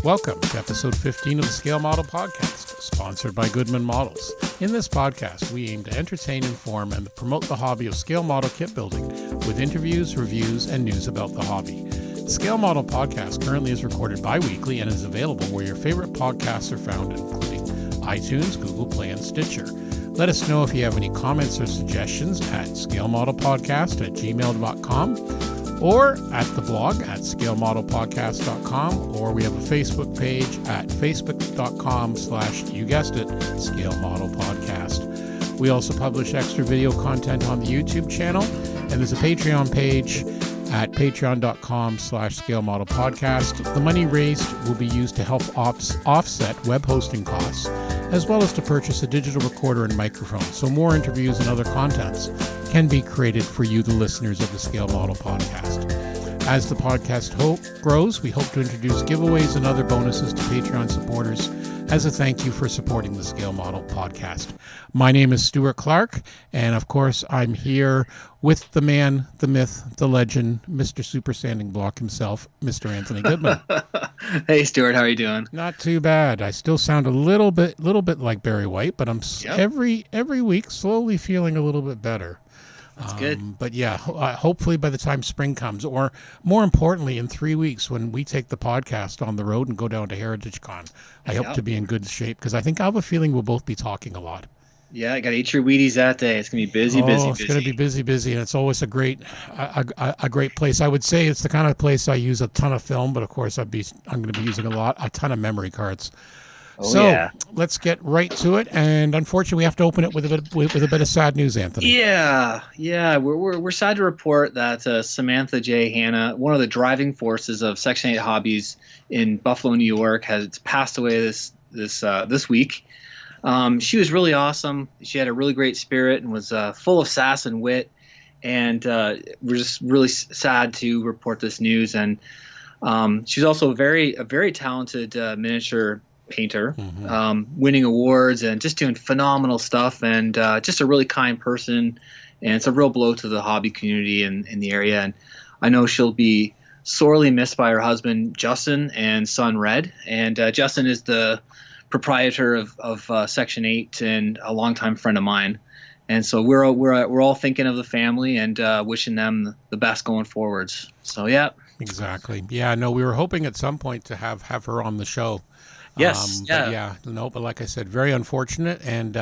Welcome to episode 15 of the Scale Model Podcast, sponsored by Goodman Models. In this podcast, we aim to entertain, inform, and promote the hobby of scale model kit building with interviews, reviews, and news about the hobby. The Scale Model Podcast currently is recorded bi-weekly and is available where your favorite podcasts are found, including iTunes, Google Play, and Stitcher. Let us know if you have any comments or suggestions at scalemodelpodcast@gmail.com or at the blog at scalemodelpodcast.com, or we have a Facebook page at facebook.com/you guessed it, Scale Model Podcast. We also publish extra video content on the YouTube channel, and there's a Patreon page at patreon.com/Scale Model Podcast. The money raised will be used to help offset web hosting costs, as well as to purchase a digital recorder and microphone, so more interviews and other contents can be created for you, the listeners of the Scale Model Podcast. As the podcast grows, we hope to introduce giveaways and other bonuses to Patreon supporters as a thank you for supporting the Scale Model Podcast. My name is Stuart Clark, and of course, I'm here with the man, the myth, the legend, Mr. Super Standing Block himself, Mr. Anthony Goodman. Hey, Stuart, how are you doing? Not too bad. I still sound a little bit like Barry White, but I'm every week slowly feeling a little bit better. That's good. But yeah, hopefully by the time spring comes, or more importantly, in 3 weeks when we take the podcast on the road and go down to Heritage Con, I hope to be in good shape, because I think I have a feeling we'll both be talking a lot. Yeah, I got to eat your Wheaties that day. It's going to be busy. It's going to be busy, and it's always a great place. I would say it's the kind of place I use a ton of film, but of course I'm going to be using a ton of memory cards. Let's get right to it. And unfortunately, we have to open it with a bit of sad news, Anthony. Yeah. We're sad to report that Samantha J. Hanna, one of the driving forces of Section 8 hobbies in Buffalo, New York, has passed away this week. She was really awesome. She had a really great spirit and was full of sass and wit. And we're just really sad to report this news. And she's also a very talented miniature painter, winning awards and just doing phenomenal stuff, and just a really kind person. And it's a real blow to the hobby community in the area. And I know she'll be sorely missed by her husband Justin and son Red. And Justin is the proprietor of Section 8 and a longtime friend of mine. And so we're all thinking of the family and wishing them the best going forwards. So yeah. Exactly. Yeah. No, we were hoping at some point to have her on the show. Yes. But like I said, very unfortunate. And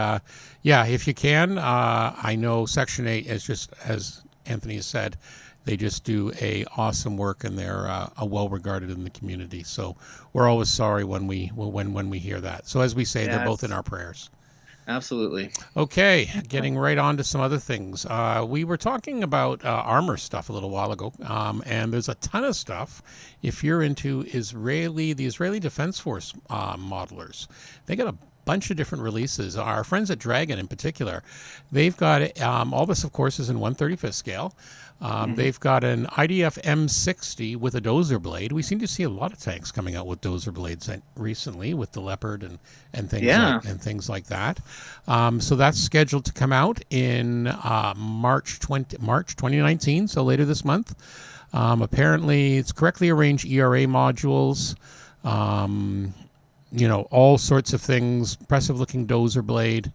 if you can, I know Section 8 is just, as Anthony has said, they just do a awesome work, and they're well regarded in the community. So we're always sorry when we hear that. So as we say, they're both in our prayers. Absolutely. Okay, getting right on to some other things. We were talking about armor stuff a little while ago, and there's a ton of stuff. If you're into the Israeli Defense Force modelers, they got a bunch of different releases. Our friends at Dragon in particular, they've got all this, of course, is in 1/35th scale. They've got an IDF M60 with a dozer blade. We seem to see a lot of tanks coming out with dozer blades recently, with the Leopard and things like that. So that's scheduled to come out in March 2019, so later this month. Apparently, it's correctly arranged ERA modules. All sorts of things. Impressive-looking dozer blade.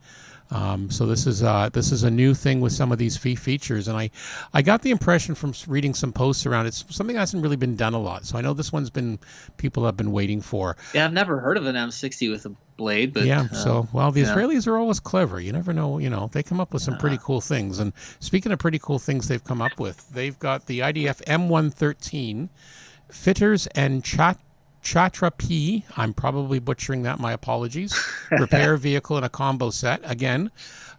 So this is a new thing with some of these features, and I got the impression from reading some posts around it's something that hasn't really been done a lot. So I know this one's people have been waiting for. Yeah, I've never heard of an M60 with a blade, but the Israelis are always clever. You never know. They come up with some pretty cool things. And speaking of pretty cool things they've come up with, they've got the IDF M113 fitters and Chatra P, I'm probably butchering that, my apologies, repair vehicle in a combo set. Again,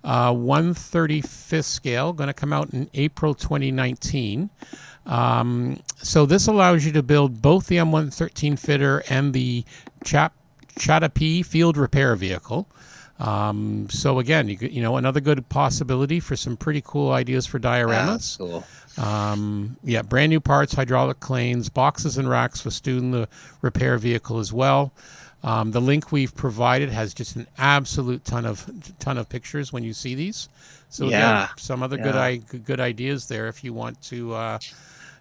1/35th scale, going to come out in April 2019. So this allows you to build both the M113 fitter and the Chatra P field repair vehicle. So again, another good possibility for some pretty cool ideas for dioramas. Cool. Brand new parts, hydraulic planes, boxes and racks for student the repair vehicle as well. The link we've provided has just an absolute ton of pictures when you see these. So again, some other good ideas there if you want to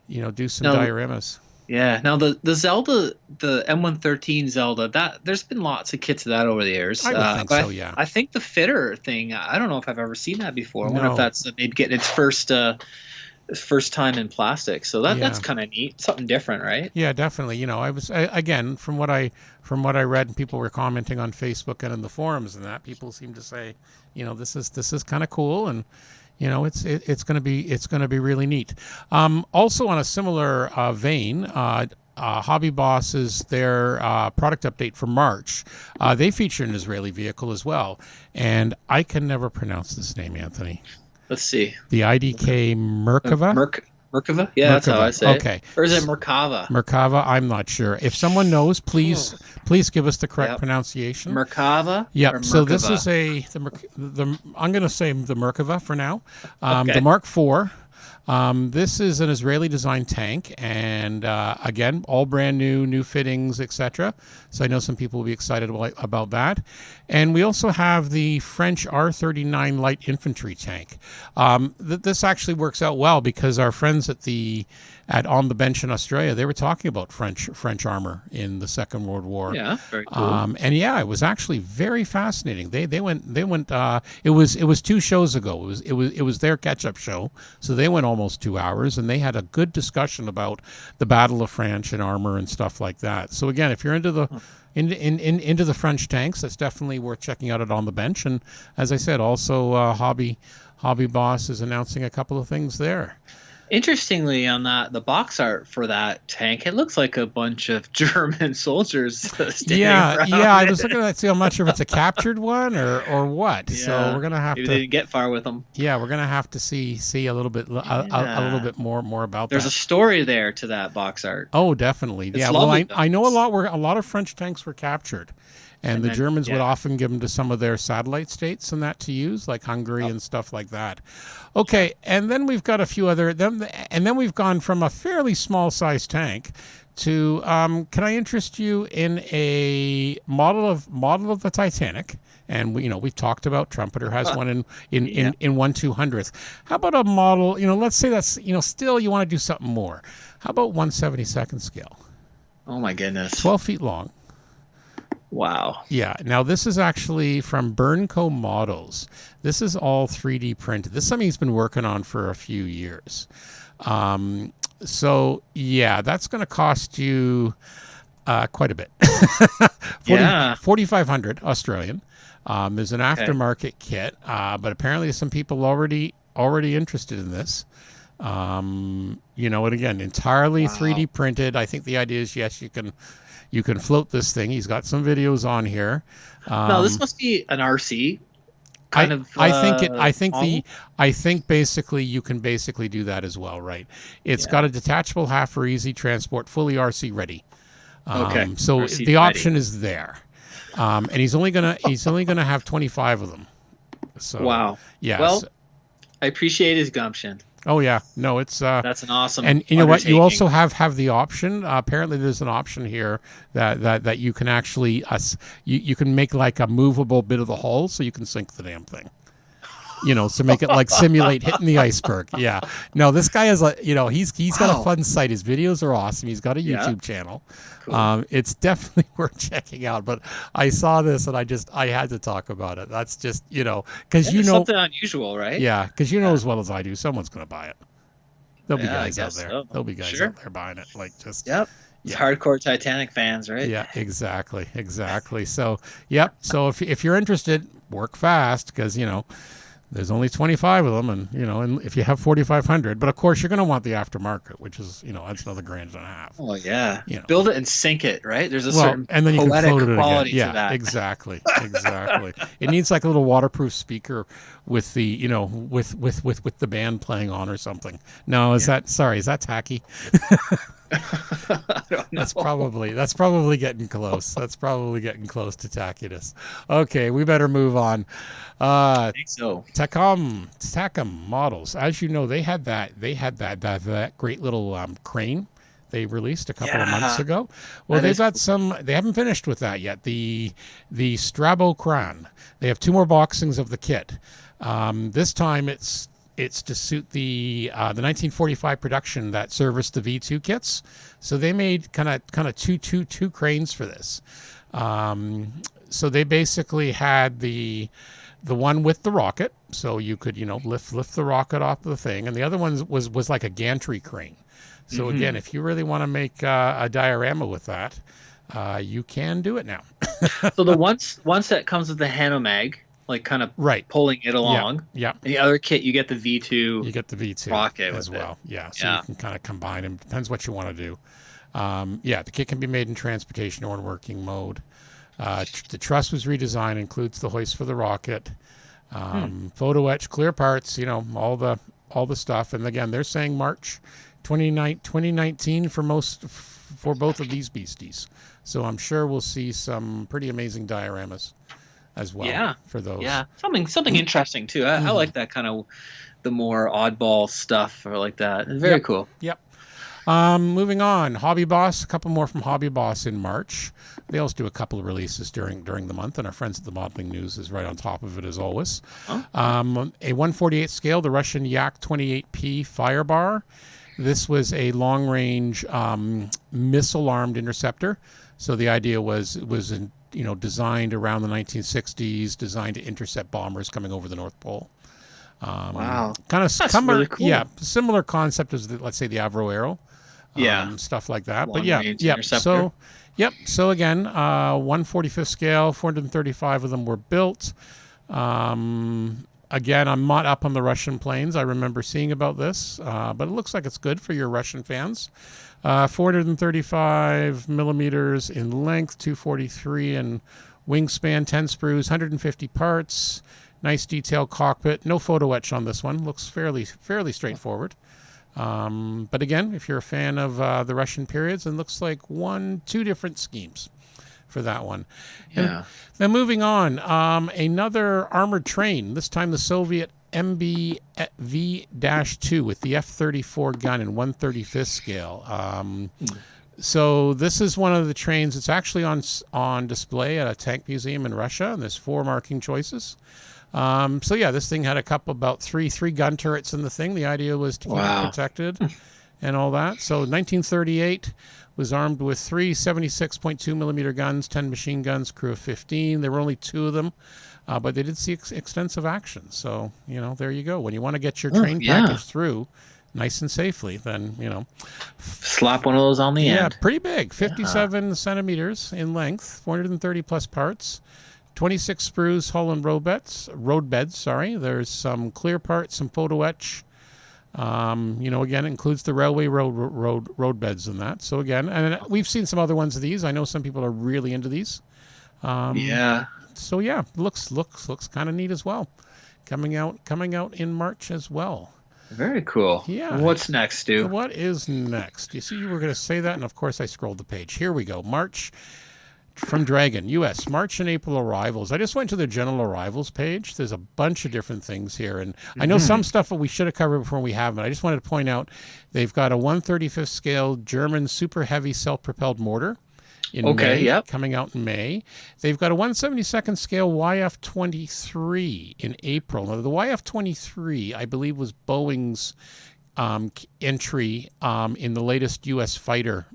do some dioramas. Yeah. Now the Zelda, the M113 Zelda, that there's been lots of kits of that over the years. I would think But so, yeah. I think the fitter thing, I don't know if I've ever seen that before. I wonder if No, that's maybe getting its first time in plastic. So that's yeah. kind of neat, something different, right? Yeah, definitely. Again, from what I read, and people were commenting on Facebook and in the forums, and that people seem to say, this is kind of cool, and it's going to be really neat. Also, on a similar vein. Hobby Boss is their product update for March. They feature an Israeli vehicle as well, and I can never pronounce this name, Anthony. Let's see. The IDK Merkava. Merkava? Yeah, that's how I say okay. it. Or is it Merkava? Merkava, I'm not sure. If someone knows, please give us the correct pronunciation. Merkava? Yep. So this is I'm going to say the Merkava for now. The Mark IV. This is an Israeli-designed tank, and again, all brand new fittings, etc. So I know some people will be excited about that. And we also have the French R39 light infantry tank. This actually works out well because our friends at On the Bench in Australia, they were talking about French armor in the Second World War. Yeah, very cool. And yeah, it was actually very fascinating. They went. It was 2 shows ago. It was their catch-up show, so they went almost 2 hours, and they had a good discussion about the Battle of France and armor and stuff like that. So again, if you're into the into the French tanks, that's definitely worth checking out it On the Bench. And as I said, also Hobby Boss is announcing a couple of things there. Interestingly, on the box art for that tank, it looks like a bunch of German soldiers standing around. Yeah. I was looking at that too. I'm not sure if it's a captured one or what. Yeah, so we're gonna have maybe they didn't get far with them. Yeah, we're gonna have to see a little bit a little bit more about There's that. There's a story there to that box art. Oh, definitely. It's lovely, I know a lot of French tanks were captured. And the Germans would often give them to some of their satellite states and that to use, like Hungary and stuff like that. Okay, and then we've got a few other, and then we've gone from a fairly small size tank to, can I interest you in a model of the Titanic? And we've talked about Trumpeter has one in 1/200th. How about a model? Let's say that's still you want to do something more. How about 1/72nd scale? Oh my goodness! 12 feet long. Wow. Yeah. Now, this is actually from Burnco Models. This is all 3D printed. This is something he's been working on for a few years. So, yeah, that's going to cost you quite a bit. 4,500 Australian. There's an aftermarket kit, but apparently there's some people already interested in this. And again, entirely 3D printed. I think the idea is, yes, you can float this thing. He's got some videos on here. No, this must be an RC kind of. I think basically you can basically do that as well, right? It's got a detachable half or easy transport, fully RC ready. So RC the option is there, and he's only gonna have 25 of them. So wow. Yeah. Well, I appreciate his gumption. Oh yeah, no, it's that's an awesome. And you know what? You also have the option. Apparently, there's an option here that you can actually you can make like a movable bit of the hull, so you can sink the damn thing. So make it like simulate hitting the iceberg. Yeah. No, this guy is he's got a fun site. His videos are awesome. He's got a YouTube channel. Cool. It's definitely worth checking out. But I saw this and I had to talk about it. That's just because something unusual, right? Yeah, because as well as I do, someone's going to buy it. There'll be guys out there. So. There'll be guys out there buying it. Like just It's hardcore Titanic fans, right? Yeah, exactly. So So if you're interested, work fast because there's only 25 of them, and if you have 4,500, but of course you're going to want the aftermarket, which is that's another $1.50. Oh yeah, build it and sink it, right? There's a certain and then you can float it quality again. to that. Exactly. It needs like a little waterproof speaker with the with the band playing on or something. No, is that tacky? I don't know. That's probably getting close. That's probably getting close to tackiness. Okay, we better move on. I think so. Tacom Models. As you know, they had that great little crane they released a couple of months ago. Well, they've got some. They haven't finished with that yet. The Strabo Kran. They have 2 more boxings of the kit. This time it's it's to suit the 1945 production that serviced the V2 kits. So they made kind of two cranes for this. So they basically had the one with the rocket, so you could lift the rocket off the thing, and the other one was like a gantry crane. So again, if you really want to make a diorama with that, you can do it now. So the once that comes with the Hanomag, like kind of pulling it along. Yeah. And the other kit, you get the V2. You get the V2 rocket as well. It. Yeah. So you can kind of combine them. Depends what you want to do. The kit can be made in transportation or in working mode. The truss was redesigned, includes the hoist for the rocket, photo etch, clear parts, all the stuff. And again, they're saying March 2019 for both of these beasties. So I'm sure we'll see some pretty amazing dioramas as well for those. Yeah, something interesting too. I like that kind of the more oddball stuff or like that. It's very cool. Yep. Moving on, Hobby Boss, a couple more from Hobby Boss in March. They also do a couple of releases during the month, and our friends at the Modeling News is right on top of it as always. A 1/48 scale, the Russian Yak 28P Firebar. This was a long-range missile-armed interceptor. So the idea was designed around the 1960s, designed to intercept bombers coming over the North Pole. Wow, That's really cool. Yeah, similar concept as let's say the Avro Arrow. Stuff like that. But interceptor. So again, 1/45 scale, 435 of them were built. Again, I'm not up on the Russian planes. I remember seeing about this, but it looks like it's good for your Russian fans. 435 millimeters in length, 243 in wingspan, 10 sprues, 150 parts. Nice detailed cockpit. No photo etch on this one. Looks fairly straightforward. But again, if you're a fan of the Russian periods, it looks like 1-2 different schemes for that one. Yeah. And then moving on, another armored train, this time the Soviet MBV-2 with the F-34 gun in 1/35 scale. So this is one of the trains that's actually on display at a tank museum in Russia, and there's 4 marking choices. This thing had about three gun turrets in the thing. The idea was to keep it protected and all that. So 1938 was armed with 3 76.2 millimeter guns, 10 machine guns, crew of 15. There were only 2 of them, but they did see extensive action. So, there you go. When you want to get your train package through nice and safely, then, slap one of those on the end. Yeah, pretty big. 57 centimeters in length, 430 plus parts. 26 sprues, hull and road beds. There's some clear parts, some photo etch. Again, it includes the railway road beds and that. So again, and we've seen some other ones of these. I know some people are really into these. So looks kind of neat as well. Coming out in March as well. Very cool. Yeah. What's next, Stu? What is next? You see, you were going to say that, and of course I scrolled the page. Here we go. March. From Dragon, U.S., March and April arrivals. I just went to the general arrivals page. There's a bunch of different things here. And I know some stuff that we should have covered before we haven't. I just wanted to point out they've got a 1/35 scale German super heavy self-propelled mortar in May, coming out in May. They've got a 1/72 scale YF-23 in April. Now, the YF-23, I believe, was Boeing's entry in the latest U.S. fighter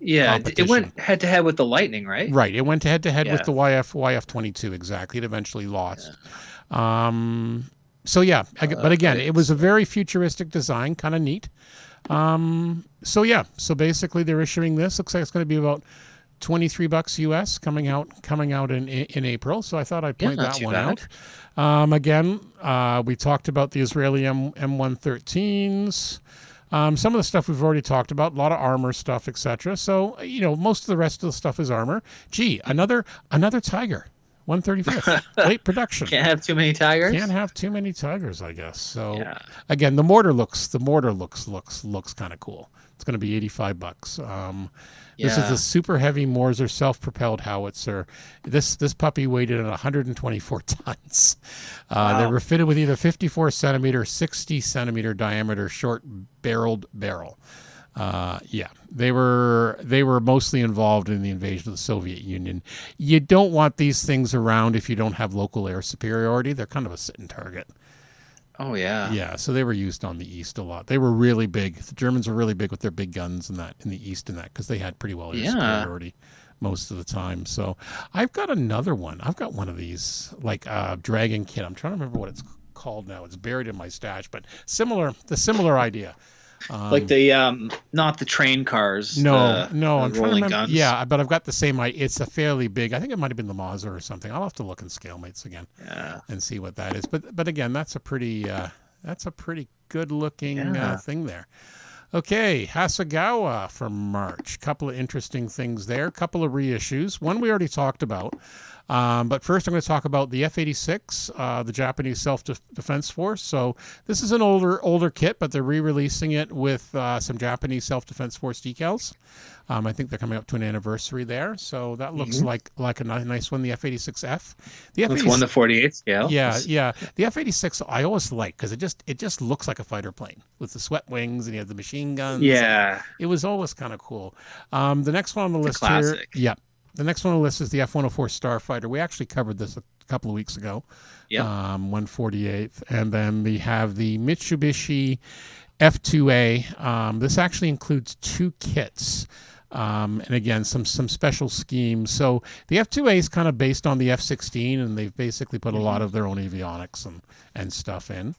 it went head-to-head with the Lightning, right? Right, it went head-to-head with the YF-22, exactly. It eventually lost. But again, it was a very futuristic design, kind of neat. So basically they're issuing this. Looks like it's going to be about $23 US coming out in April. So I thought I'd point that one out. Again, we talked about the Israeli M113s. Some of the stuff we've already talked about, a lot of armor stuff, etc. So, most of the rest of the stuff is armor. Gee, another Tiger, 135th, late production. Can't have too many Tigers. Can't have too many Tigers, I guess. So, again, the mortar looks kind of cool. It's going to be $85. This is the super heavy Morzer self-propelled howitzer. This puppy weighed in at 124 tons. They were fitted with either 54 centimeter, 60 centimeter diameter short-barreled barrel. They were mostly involved in the invasion of the Soviet Union. You don't want these things around if you don't have local air superiority. They're kind of a sitting target. Oh yeah. Yeah, so they were used on the East a lot. They were really big. The Germans were really big with their big guns in that in the East, and that because they had pretty well air Yeah. superiority most of the time. So I've got another one. I've got one of these like Dragon Kit. I'm trying to remember what it's called now. It's buried in my stash, but similar idea. Like the not the train cars, No, no, the I'm trying to rolling remember. guns. Yeah, but I've got the same. It's a fairly big. I think it might have been the Mazda or something. I'll have to look in Scalemates again Yeah. and see what that is. But again, that's a pretty good looking Yeah. thing there. Okay, Hasegawa for March. Couple of interesting things there. Couple of reissues. One we already talked about. But first, I'm going to talk about the F-86, the Japanese Self-Defense Force. So this is an older kit, but they're re-releasing it with some Japanese Self-Defense Force decals. I think they're coming up to an anniversary there, so that looks like a nice one. The F-86F, the It's F-86, 1/48 scale. yeah. The F-86 I always like because it just looks like a fighter plane with the swept wings and you have the machine guns. Yeah. It was always kind of cool. The next one on the list here, Classic. yeah. The next one on the list is the F-104 Starfighter. We actually covered this a couple of weeks ago. Yep. 148th. And then we have the Mitsubishi F2A. This actually includes 2 kits. And again, some special schemes. So the F2A is kind of based on the F-16, and they've basically put a lot of their own avionics and stuff in.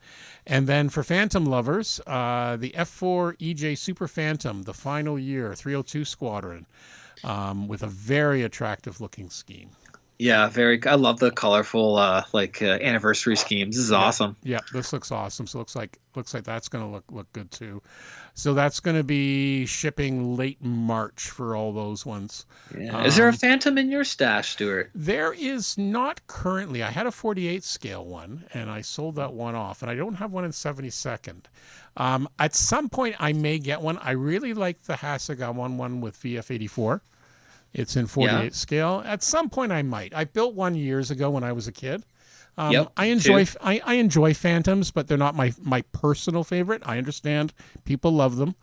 And then for Phantom lovers, the F4 EJ Super Phantom, the final year, 302 Squadron. With a very attractive looking scheme. Yeah, very. I love the colorful anniversary schemes. This is awesome. Yeah, this looks awesome. So looks like that's going to look good too. So that's going to be shipping late March for all those ones. Yeah. Is there a Phantom in your stash, Stuart? There is not currently. I had a 48 scale one, and I sold that one off, and I don't have one in 72nd. At some point, I may get one. I really like the Hasegawa one with VF84. It's in 48 scale. At some point, I might. I built one years ago when I was a kid. I enjoy Phantoms, but they're not my personal favorite. I understand people love them.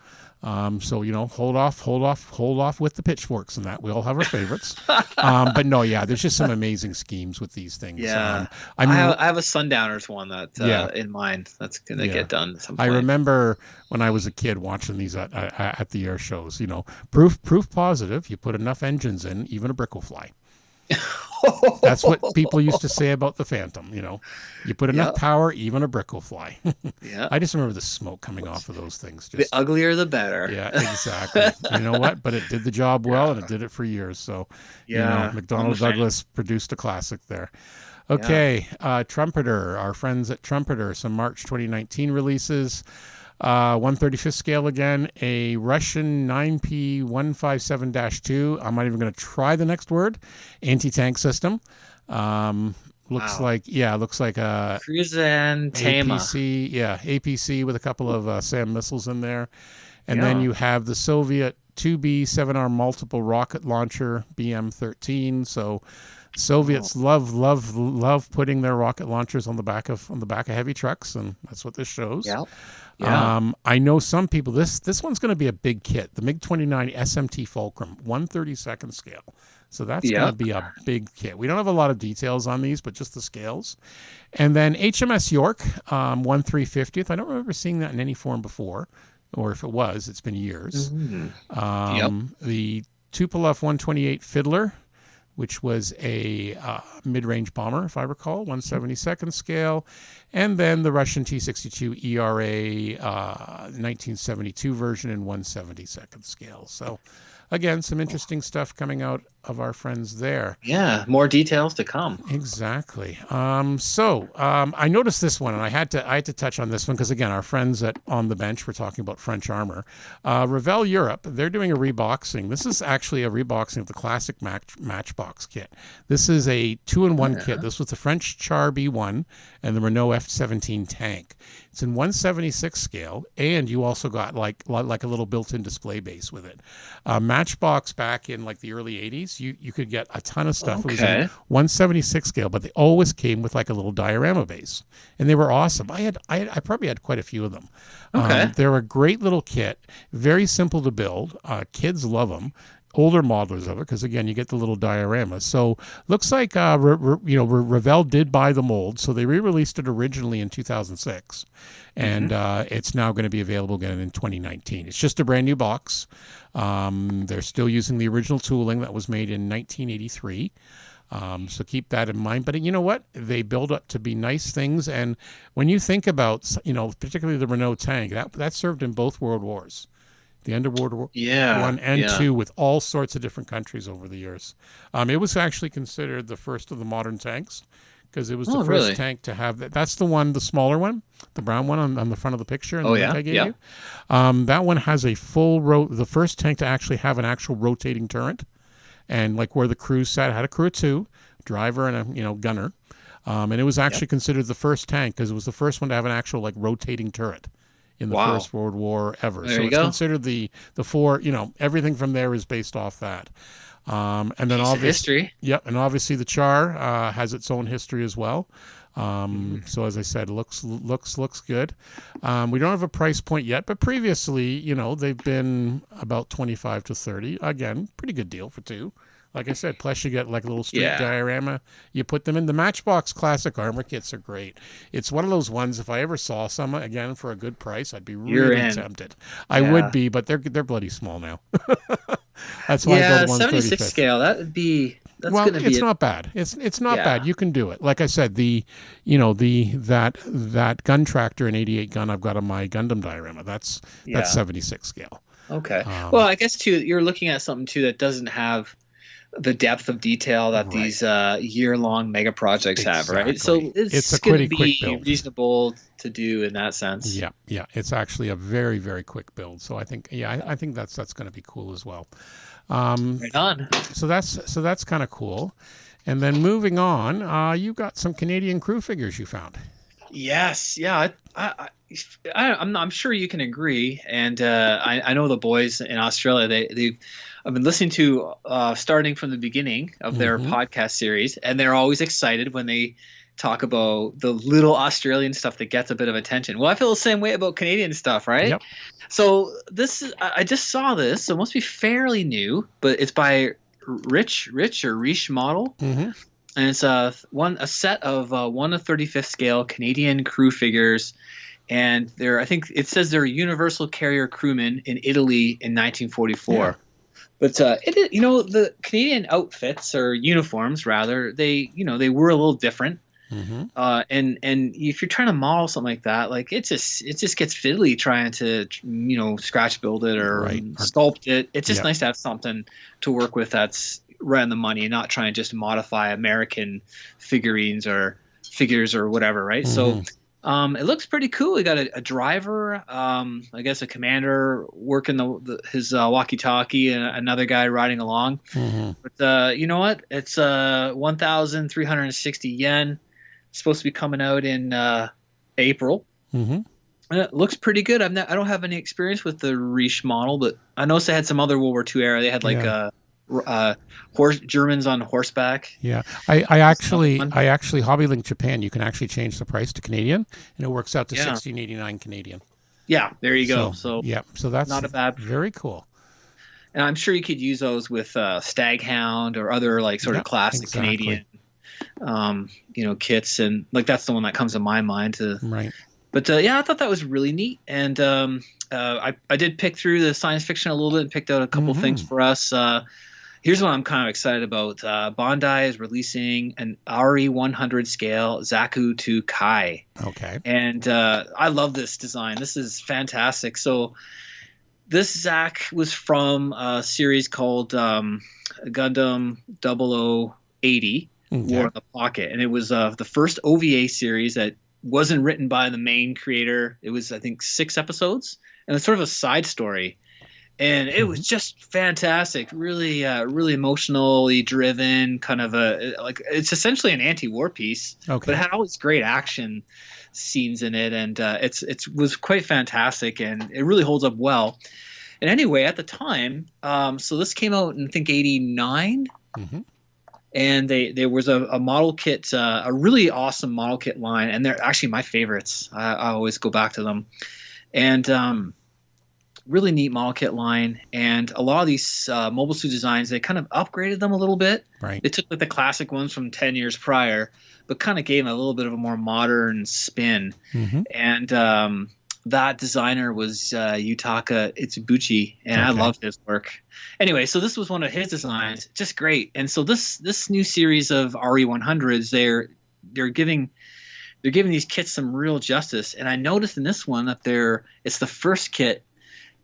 So hold off with the pitchforks and that. We all have our favorites. But no, yeah, there's just some amazing schemes with these things. Yeah, I have a Sundowners one that in mind that's gonna get done at some point. I remember when I was a kid watching these at the air shows. Proof positive. You put enough engines in, even a brick will fly. That's what people used to say about the Phantom. You put enough power, even a brick will fly. Yeah. I just remember the smoke coming off of those things. The uglier, the better. Yeah, exactly. You know what? But it did the job well, and it did it for years. So, McDonnell Douglas produced a classic there. Okay, Trumpeter, our friends at Trumpeter, some March 2019 releases. 135th scale again, a Russian 9P157-2. I'm not even going to try the next word. Anti-tank system. Looks like a Chrysanthema. APC. Yeah, APC with a couple of SAM missiles in there. And then you have the Soviet 2B 7R multiple rocket launcher BM-13. So Soviets love putting their rocket launchers on the back of heavy trucks, and that's what this shows. Yeah. I know some people. This one's going to be a big kit. The MiG-29 SMT Fulcrum, 132nd scale. So that's going to be a big kit. We don't have a lot of details on these, but just the scales. And then HMS York, 1/350th. I don't remember seeing that in any form before, or if it was, it's been years. The Tupolev 128 Fiddler, which was a mid-range bomber, if I recall, 172nd scale. And then the Russian T-62 ERA 1972 version in 172nd scale. So, again, some interesting stuff coming out of our friends there. Yeah, more details to come. Exactly. I noticed this one, and I had to touch on this one because, again, our friends at On the Bench were talking about French armor. Revell Europe, they're doing a reboxing. This is actually a reboxing of the classic Matchbox kit. This is a 2-in-1 kit. This was the French Char B1 and the Renault F-17 tank. It's in 176 scale, and you also got like a little built-in display base with it. Matchbox back in like the early 80s, you could get a ton of stuff. It was in 176 scale, but they always came with like a little diorama base, and they were awesome. I probably had quite a few of them. They're a great little kit, very simple to build. Kids love them. older models of it, because again, you get the little diorama. So looks like Revell did buy the mold, so they re-released it originally in 2006, and it's now going to be available again in 2019. It's just a brand new box. They're still using the original tooling that was made in 1983. So keep that in mind. But you know what? They build up to be nice things. And when you think about, particularly the Renault tank, that served in both World Wars, the end of World War One and Two, with all sorts of different countries over the years. It was actually considered the first of the modern tanks, because it was the first tank to have that. That's the one, the smaller one, the brown one on the front of the picture. And I gave you. That one has a the first tank to actually have an actual rotating turret. And like where the crew sat, had a crew of two, driver and a gunner, and it was actually considered the first tank because it was the first one to have an actual like rotating turret in the First World War ever. So it's considered the four. Everything from there is based off that. And then obviously history. Yep, and obviously the Char has its own history as well. So as I said, looks good. We don't have a price point yet, but previously, they've been about 25 to 30. Again, pretty good deal for two. Like I said, plus you get like a little street diorama. You put them in. The Matchbox Classic armor kits are great. It's one of those ones, if I ever saw some again for a good price, I'd be really tempted. I would be, but they're bloody small now. That's why I build 76 scale. That would be. It's not bad. It's not bad. You can do it. Like I said, that gun tractor and 88 gun I've got on my Gundam diorama. That's 76 scale. Okay. Well, I guess too, you're looking at something too that doesn't have the depth of detail that these year-long mega projects have, right? So it's a pretty quick build. Reasonable to do in that sense. Yeah. It's actually a very, very quick build. So I think, I think that's going to be cool as well. Right on. So that's kind of cool. And then moving on, you got some Canadian crew figures you found. Yes. Yeah. I'm sure you can agree. And I know the boys in Australia, I've been listening to starting from the beginning of their podcast series, and they're always excited when they talk about the little Australian stuff that gets a bit of attention. Well, I feel the same way about Canadian stuff, right? Yep. So I just saw this, so it must be fairly new, but it's by Rich Model. And it's a set of 1 to 35th scale Canadian crew figures, and I think it says they're Universal Carrier crewmen in Italy in 1944. Yeah. But the Canadian outfits, or uniforms rather, they were a little different. And if you're trying to model something like that, like it just gets fiddly trying to scratch build it or sculpt it. It's just nice to have something to work with that's right on the money, and not try and just modify American figurines or figures or whatever, right? So it looks pretty cool. We got a driver, I guess a commander working his walkie-talkie, and another guy riding along. But you know what? It's 1,360 yen. It's supposed to be coming out in April. And it looks pretty good. I don't have any experience with the Riche model, but I noticed they had some other World War II era. They had Germans on horseback. Yeah, I actually HobbyLink Japan. You can actually change the price to Canadian, and it works out to $16.89 Canadian. Yeah, there you go. So that's not a bad. Very cool. And I'm sure you could use those with Staghound or other like sort of classic Canadian, kits, and like that's the one that comes to my mind. Right. But I thought that was really neat, and I did pick through the science fiction a little bit and picked out a couple things for us. Here's what I'm kind of excited about. Bandai is releasing an RE100 scale Zaku 2 Kai. Okay. And I love this design. This is fantastic. So this Zak was from a series called Gundam 0080, War in the Pocket. And it was the first OVA series that wasn't written by the main creator. It was, I think, 6 episodes. And it's sort of a side story. And it was just fantastic, really, really emotionally driven, kind of it's essentially an anti-war piece, but it had all these great action scenes in it, and it was quite fantastic, and it really holds up well. And anyway, at the time, so this came out in I think '89, and there was a model kit, a really awesome model kit line, and they're actually my favorites. I always go back to them, and really neat model kit line, and a lot of these Mobile Suit Designs, they kind of upgraded them a little bit. Right. They took like the classic ones from 10 years prior, but kind of gave them a little bit of a more modern spin. Mm-hmm. And that designer was Yutaka Itsubuchi, and I loved his work. Anyway, so this was one of his designs, just great. And so this new series of RE100s, they're giving these kits some real justice. And I noticed in this one that it's the first kit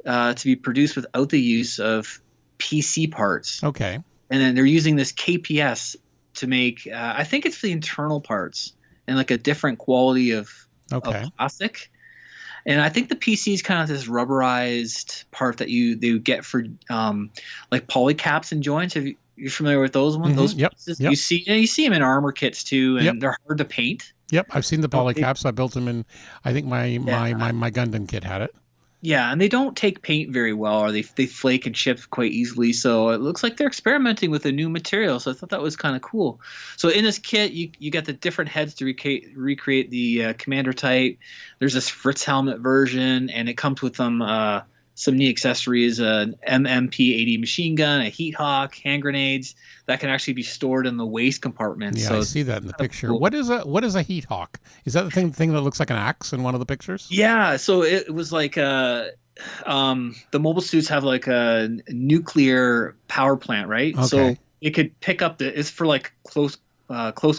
to be produced without the use of PC parts. Okay. And then they're using this KPS to make, I think it's the internal parts and like a different quality of plastic. And I think the PC is kind of this rubberized part that they get for like polycaps and joints. You're familiar with those ones? Mm-hmm. Those pieces? You see them in armor kits too, and they're hard to paint. Yep, I've seen the polycaps. I built them in. I think my Gundam kit had it. Yeah, and they don't take paint very well, or they flake and chip quite easily. So it looks like they're experimenting with a new material. So I thought that was kind of cool. So in this kit, you get the different heads to recreate the commander type. There's this Fritz helmet version, and it comes with some neat accessories: an MMP-80 machine gun, a heat hawk, hand grenades that can actually be stored in the waist compartment. Yeah, so I see that in the picture. Cool. What is a heat hawk? Is that the thing that looks like an axe in one of the pictures? Yeah, so it was like the mobile suits have like a nuclear power plant, right? Okay. So it could pick up it's for like close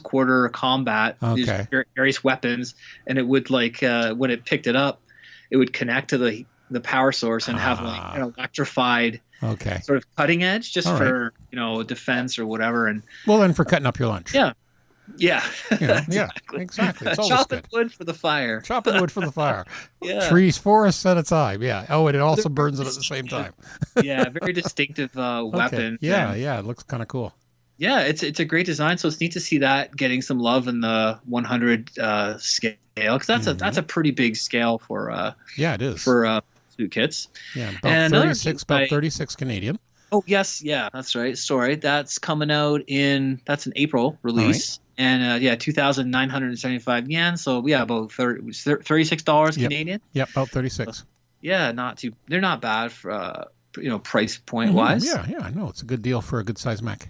quarter combat. Okay. There's various weapons, and it would like when it picked it up, it would connect to the power source and have like an electrified sort of cutting edge just for defense or whatever. And well, then for cutting up your lunch. Yeah. Exactly. It's always chopping good. wood for the fire. Chopping wood for the fire. Yeah. Trees, forests at a time. Yeah. Oh, and it also burns it at the same time. Yeah, very distinctive weapon. Yeah, it looks kind of cool. Yeah, it's a great design. So it's neat to see that getting some love in the 100 scale, because that's a pretty big scale for it is for suit kits. Yeah, about 36 Canadian. Oh yes, yeah, that's right. Sorry, that's coming out that's an April release, and 2,975 yen. So yeah, about $36 Canadian. Yep, about 36. Yeah, they're not bad for price point wise. Yeah, I know it's a good deal for a good size mech.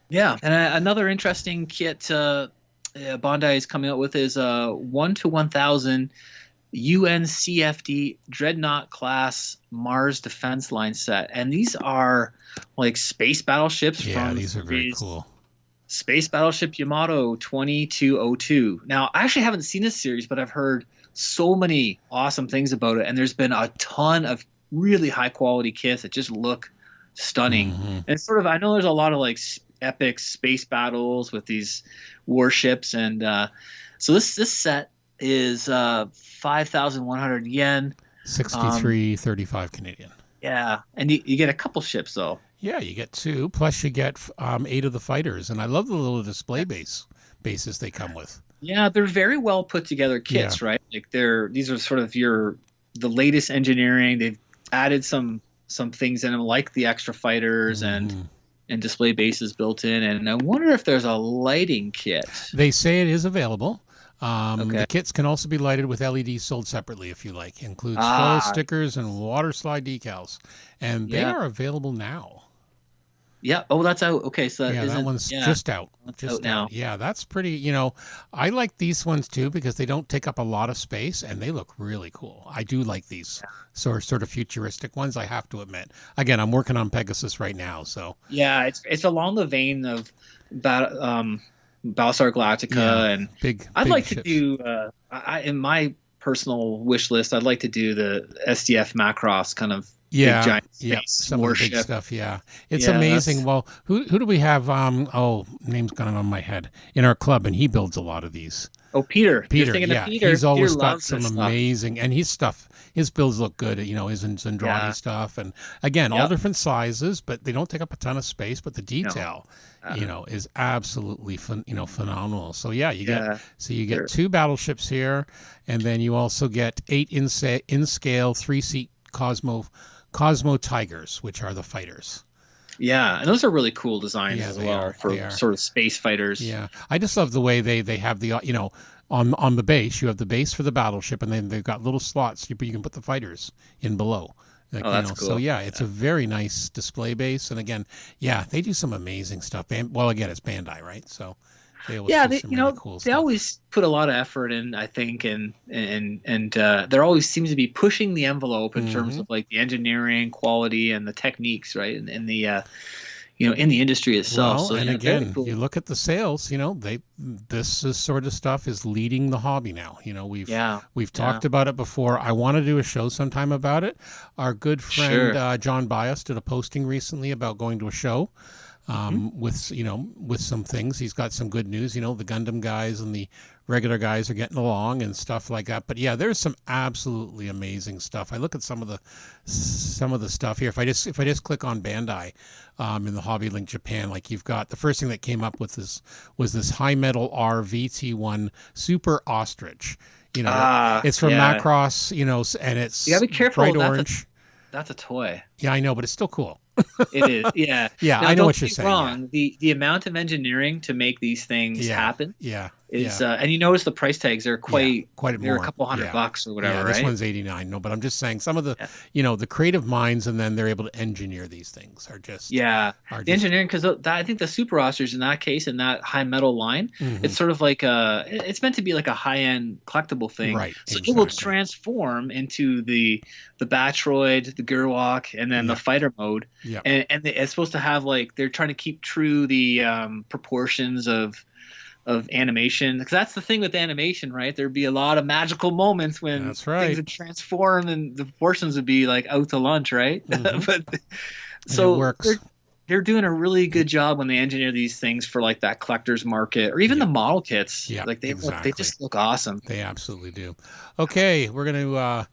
Yeah, and another interesting kit Bandai is coming out with is 1-1000 UNCFD Dreadnought class Mars Defense Line set, and these are like space battleships. Yeah, these are very cool. Space Battleship Yamato 2202. Now, I actually haven't seen this series, but I've heard so many awesome things about it, and there's been a ton of really high quality kits that just look stunning. Mm-hmm. And sort of, I know there's a lot of like epic space battles with these warships, and so this set is 5,100 yen, 63.35 Canadian. Yeah, and you get a couple ships though. Yeah, you get 2, plus you get 8 of the fighters, and I love the little display bases they come with. Yeah, they're very well put together kits, right? Like these are sort of the latest engineering. They've added some things in them, like the extra fighters and display bases built in. And I wonder if there's a lighting kit. They say it is available. The kits can also be lighted with LEDs sold separately if you like. Includes foil stickers and water slide decals, and they are available now. Yeah. Oh, that's out. Okay, so that one's just out. Just out now. Yeah, that's pretty. I like these ones too because they don't take up a lot of space and they look really cool. I do like these sort of futuristic ones. I have to admit. Again, I'm working on Pegasus right now, so yeah, it's along the vein of Battlestar Galactica and I'd like to do in my personal wish list. I'd like to do the SDF Macross kind of. Big, giant space some warship. Of the big stuff. Yeah, it's amazing. Well, who do we have? Name's gone on my head in our club, and he builds a lot of these. Oh, Peter. Peter, he's always got some amazing, and his builds look good. His Zendradi stuff, and again, all different sizes, but they don't take up a ton of space. But the detail, is absolutely phenomenal. So you get 2 battleships here, and then you also get 8 in scale 3-seat Cosmo Tigers, which are the fighters. Yeah, and those are really cool designs as well for sort of space fighters. Yeah, I just love the way they have the on the base you have the base for the battleship, and then they've got little slots you can put the fighters in below. Oh, that's So cool. yeah, it's a very nice display base. And again, yeah, they do some amazing stuff. Well, again, it's Bandai, right? So they always Yeah, do some really cool they stuff. always put a lot of effort in, I think, and there always seems to be pushing the envelope in terms Hmm. of like the engineering quality and the techniques, right? And the in the industry itself. Well, So and yeah, very again, you cool. look at the sales, this is sort of stuff is leading the hobby now. Yeah, We've yeah, talked about it before. I want to do a show sometime about it. Our good friend sure. John Bias did a posting recently about going to a show Hmm. with some things. He's got some good news. The Gundam guys and the regular guys are getting along and stuff like that. But yeah, there's some absolutely amazing stuff. I look at some of the stuff here. If I just click on Bandai in the Hobby Link Japan, like you've got the first thing that came up with this was this High Metal R VT1 Super Ostrich. Ah, It's from yeah. Macross, and You gotta it's be careful. bright orange. That's a toy. Yeah, I know, but it's still cool. It is. Yeah. Yeah, Now, I know don't what you're get me saying. Yeah, wrong. The amount of engineering to make these things yeah, happen yeah, is, yeah. and you notice the price tags are Yeah, quite. quite They're a more. couple hundred Yeah. bucks or Yeah, whatever, this right? one's 89. No, but I'm just saying some of the, Yeah. the creative minds and then they're able to engineer these things Yeah, are the just engineering, because I think the super rosters in that case, in that high metal line, it's mhm. sort of like it's meant to be like a high end collectible thing. Right, So it will exactly. transform into the Batroid, the Gerwalk, and then the Yep, fighter mode, yep. and it's supposed to have like they're trying to keep true the proportions of animation, because that's the thing with animation, right? There'd be a lot of magical moments when That's things right. would transform and the proportions would be like out to lunch, right? Hmm. But And it so works. they're doing a really good job when they engineer these things for like that collector's market or even the Yep, model kits. yep, Like they exactly. just look awesome. They absolutely do. Okay, we're going to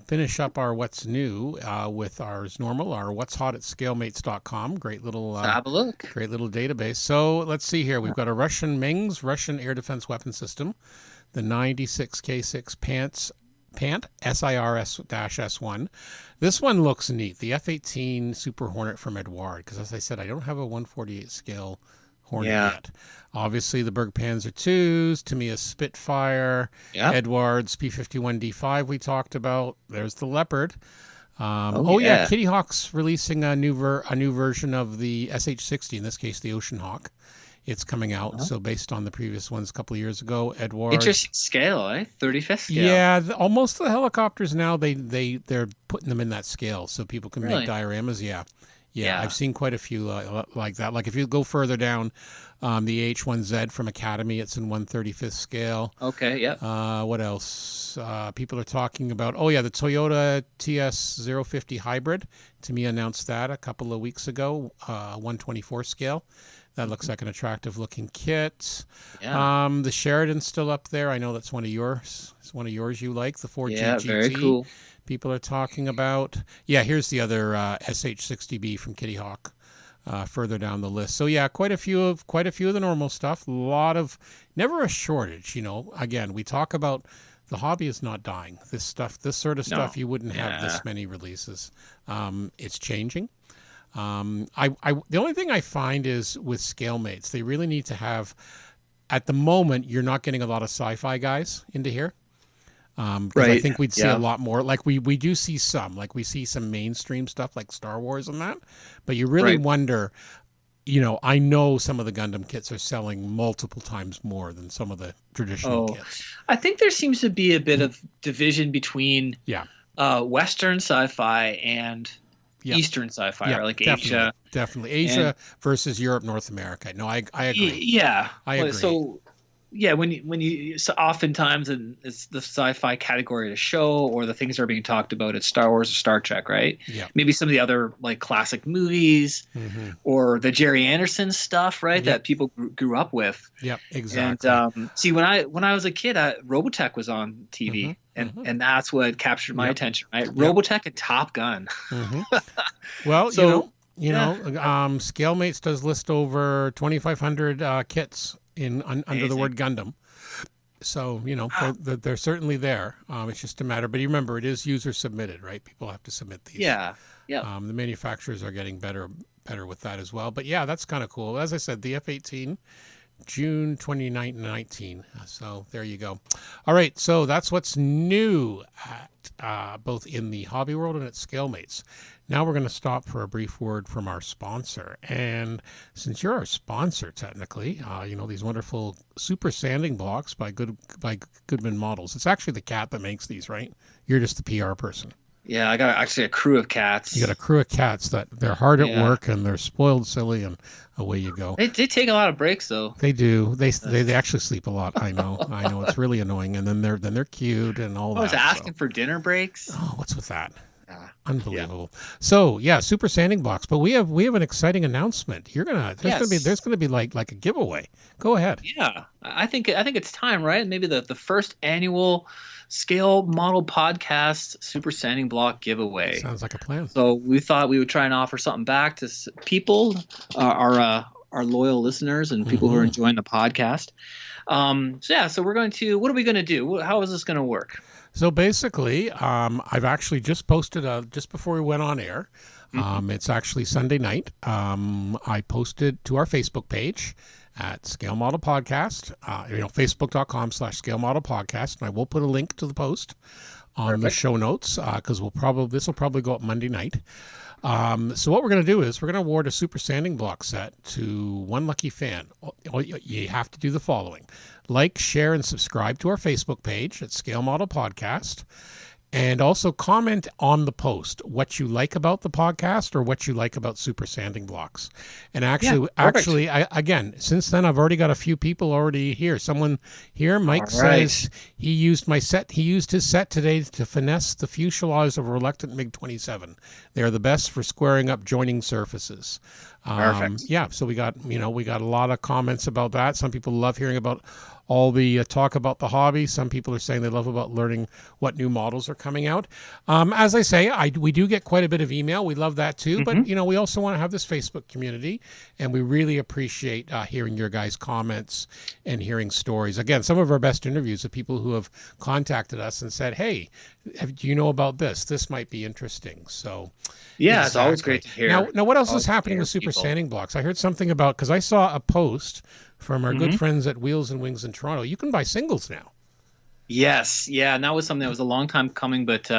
finish up our what's new with ours normal, our what's hot at scalemates.com. So have a look. Great little database. So let's see here. We've got a Russian air defense weapon system, the 96K6 Pant SIRS-S1. This one looks neat. The F-18 Super Hornet from Eduard, because as I said, I don't have a 148 scale Hornet Yeah. yet. Obviously, the Berg Panzer IIs, Tamiya Spitfire, Yep. Edwards P-51D5 we talked about. There's the Leopard. Oh Oh yeah, yeah. Kitty Hawk's releasing a new version of the SH-60. In this case, the Ocean Hawk. It's coming out. Well, So based on the previous ones a couple of years ago, Edwards. interesting scale, eh? 35th scale. Yeah, almost the helicopters now they're putting them in that scale so people can make Really? dioramas. Yeah, yeah, I've Yeah. seen quite a few like that. Like if you go further down, the H1Z from Academy, it's in 135th scale. Okay. Yep. What else? People are talking about. Oh yeah, the Toyota TS050 hybrid. Tamiya announced that a couple of weeks ago. 124 scale. That looks like an attractive looking kit. Yeah. The Sheridan's still up there. I know that's one of yours. It's one of yours you like, the 4G Yeah. Very GT. cool. People are talking about. Yeah, here's the other SH60B from Kitty Hawk. Further down the list. So yeah, quite a few of the normal stuff. A lot of never a shortage. Again, we talk about the hobby is not dying. This sort of No. stuff, you wouldn't have Yeah. this many releases. It's changing. The only thing I find is with Scalemates, they really need to have. At the moment, you're not getting a lot of sci-fi guys into here. Because I Right. think we'd see a Yeah. lot more. Like we do see some, like we see some mainstream stuff like Star Wars and that, but you really Right. wonder. I know some of the Gundam kits are selling multiple times more than some of the traditional Oh, kits. I think there seems to be a bit of division between Yeah, Western sci-fi and yeah, Eastern sci-fi, yeah, or like definitely, Asia. definitely. And Asia versus Europe, North America. No, I agree. yeah. I Well, agree. so yeah, when you so oftentimes in it's the sci-fi category to show, or the things that are being talked about, it's Star Wars or Star Trek, right? Yeah. Maybe some of the other like classic movies Hmm. or the Jerry Anderson stuff, right? Yep. That people grew up with. Yep. And Exactly. see, when I was a kid, Robotech was on Hmm. TV, and Hmm. and that's what captured my Yep. attention, right? Yep. Robotech and Top Gun. Hmm. Well, So yeah, Scalemates does list over 2,500 kits under the amazing. word Gundam. So, Ah, they're certainly there. It's just a matter, but you remember, it is user submitted, right? People have to submit these. yeah, yeah, The manufacturers are getting better with that as well. But yeah, that's kind of cool. As I said, the F-18 June 2019. So there you go. All right, so that's what's new at both in the hobby world and at ScaleMates. Now we're going to stop for a brief word from our sponsor. And since you're our sponsor, technically, these wonderful super sanding blocks by Goodman Models. It's actually the cat that makes these, right? You're just the PR person. Yeah, I got actually a crew of cats. You got a crew of cats that they're hard at work and they're spoiled silly, and away you go. They take a lot of breaks though. They do. They actually sleep a lot. I know. It's really annoying. And then they're cute and all that. I was asking for dinner breaks. Oh, what's with that? Unbelievable. Yeah. So yeah, super sanding blocks. But we have an exciting announcement. There's gonna be like a giveaway. Go ahead. Yeah, I think it's time, right? Maybe the first annual Scale Model Podcast Super Sanding Block giveaway. Sounds like a plan. So we thought we would try and offer something back to people, our loyal listeners and people who are enjoying the podcast. So we're going to. What are we going to do? How is this going to work? So basically, I've actually just posted just before we went on air. It's actually Sunday night. I posted to our Facebook page at Scale Model Podcast, facebook.com/Scale Model Podcast. And I will put a link to the post on the show notes because this will probably go up Monday night. So what we're going to do is we're going to award a super sanding block set to one lucky fan. You have to do the following: like, share, and subscribe to our Facebook page at Scale Model Podcast. And also comment on the post what you like about the podcast or what you like about super sanding blocks. And actually, again, since then I've already got a few people already here. Someone here, Mike, says he used his set today to finesse the fuselage of a reluctant MiG-27. They are the best for squaring up joining surfaces. Perfect. Yeah, so we got a lot of comments about that. Some people love hearing about all the talk about the hobby. Some people are saying they love about learning what new models are coming out. As I say, we do get quite a bit of email. We love that too. But we also want to have this Facebook community, and we really appreciate hearing your guys' comments and hearing stories. Again, some of our best interviews are people who have contacted us and said, "Hey, do you know about this? This might be interesting." So yeah, It's always great to hear. Now what else is happening with super sanding blocks? I heard something about, because I saw a post from our good friends at Wheels and Wings in Toronto. You can buy singles now. Yes, yeah, and that was something that was a long time coming, but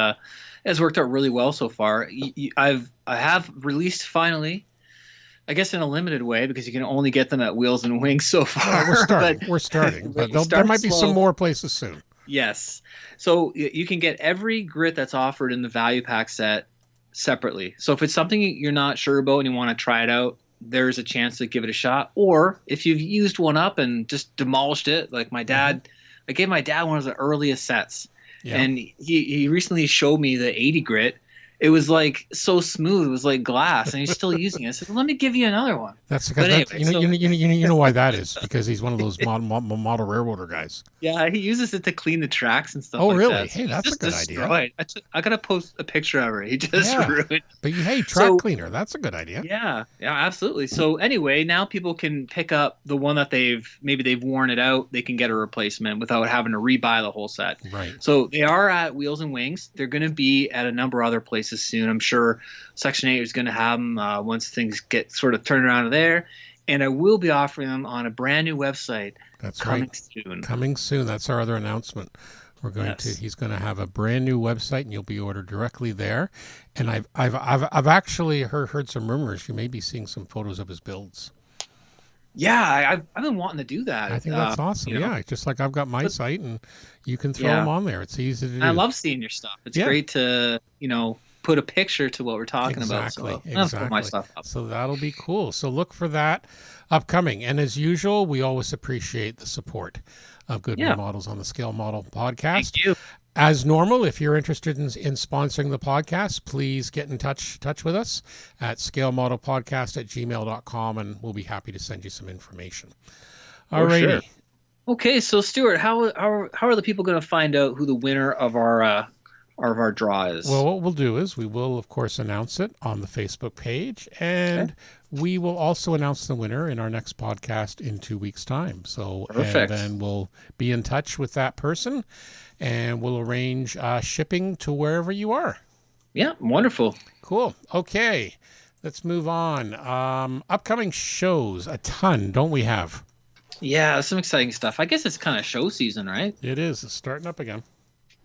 it's worked out really well so far. I have released finally, I guess in a limited way, because you can only get them at Wheels and Wings so far. We're starting, but there might be some more places soon. Yes, so you can get every grit that's offered in the value pack set separately. So if it's something you're not sure about and you want to try it out, there's a chance to give it a shot. Or if you've used one up and just demolished it, like my dad, I gave my dad one of the earliest sets, and he recently showed me the 80 grit. It was like so smooth, it was like glass, and he's still using it. I said, "Let me give you another one." You know why that is, because he's one of those model railroader guys. Yeah, he uses it to clean the tracks and stuff. Oh, like really? That. Hey, that's a good idea. I gotta post a picture of it. He just ruined. But hey, track cleaner, that's a good idea. Yeah, absolutely. So anyway, now people can pick up the one that they've worn it out. They can get a replacement without having to rebuy the whole set. Right. So they are at Wheels and Wings. They're going to be at a number of other places soon. I'm sure Section 8 is going to have them once things get sort of turned around there. And I will be offering them on a brand new website. That's coming soon. Coming soon. That's our other announcement. He's going to have a brand new website, and you'll be ordered directly there. And I've actually heard some rumors you may be seeing some photos of his builds. Yeah, I've been wanting to do that. I think that's awesome. Yeah, just like I've got my site, and you can throw them on there. It's easy to do. I love seeing your stuff. It's great to put a picture to what we're talking about. So put my stuff up. So that'll be cool. So look for that upcoming. And as usual, we always appreciate the support of Goodman Models on the Scale Model Podcast. Thank you. As normal, if you're interested in sponsoring the podcast, please get in touch with us at scalemodelpodcast@gmail.com, and we'll be happy to send you some information. All righty. Sure. Okay, so Stuart, how are the people going to find out who the winner of our draw is? Well, what we'll do is we will, of course, announce it on the Facebook page, and we will also announce the winner in our next podcast in 2 weeks' time. So, perfect. And then we'll be in touch with that person, and we'll arrange shipping to wherever you are. Yeah, wonderful. Cool. Okay, let's move on. Upcoming shows, a ton, don't we have? Yeah, some exciting stuff. I guess it's kind of show season, right? It is. It's starting up again.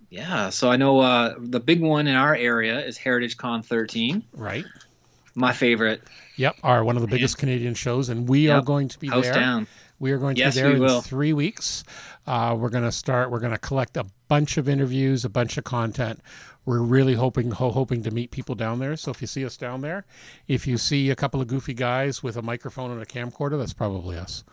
Yeah, so I know the big one in our area is Heritage Con 13, Right. my favorite. Yep. Are one of the And biggest Canadian shows, and we are yep, going to be house there. down. We are going to be Yes, there we in will. 3 weeks. We're going to start. We're going to collect a bunch of interviews, a bunch of content. We're really hoping to meet people down there. So if you see us down there, if you see a couple of goofy guys with a microphone and a camcorder, that's probably us.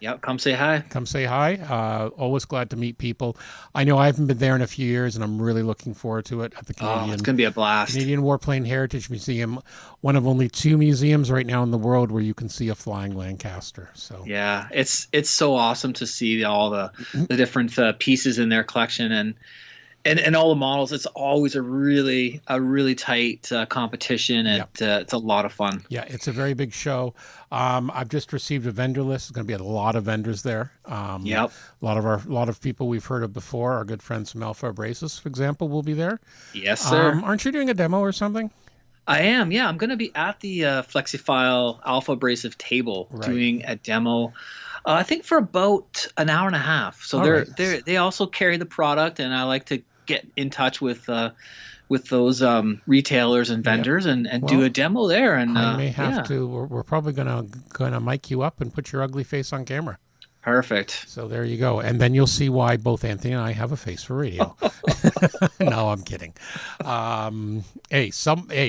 Yep, come say hi. Come say hi. Always glad to meet people. I know I haven't been there in a few years, and I'm really looking forward to it at the Oh, it's gonna be a blast. Canadian Warplane Heritage Museum, one of only 2 museums right now in the world where you can see a flying Lancaster. So Yeah, it's so awesome to see all the different pieces in their collection and all the models. It's always a really tight competition, and yeah, it's a lot of fun. yeah, it's a very big show. I've just received a vendor list. There's going to be a lot of vendors there. Yep. A lot of people we've heard of before. Our good friends from Alpha Abrasives, for example, will be there. Yes, sir. Aren't you doing a demo or something? I am. Yeah, I'm gonna be at the FlexiFile Alpha Abrasive table Right. doing a demo. I think for about an hour and a half. So All right. they also carry the product, and I like to get in touch with those retailers and Yep. vendors and do Well, a demo there. And I may have yeah, to. We're probably gonna mic you up and put your ugly face on camera. perfect. So there you go, and then you'll see why both Anthony and I have a face for radio. No, I'm kidding.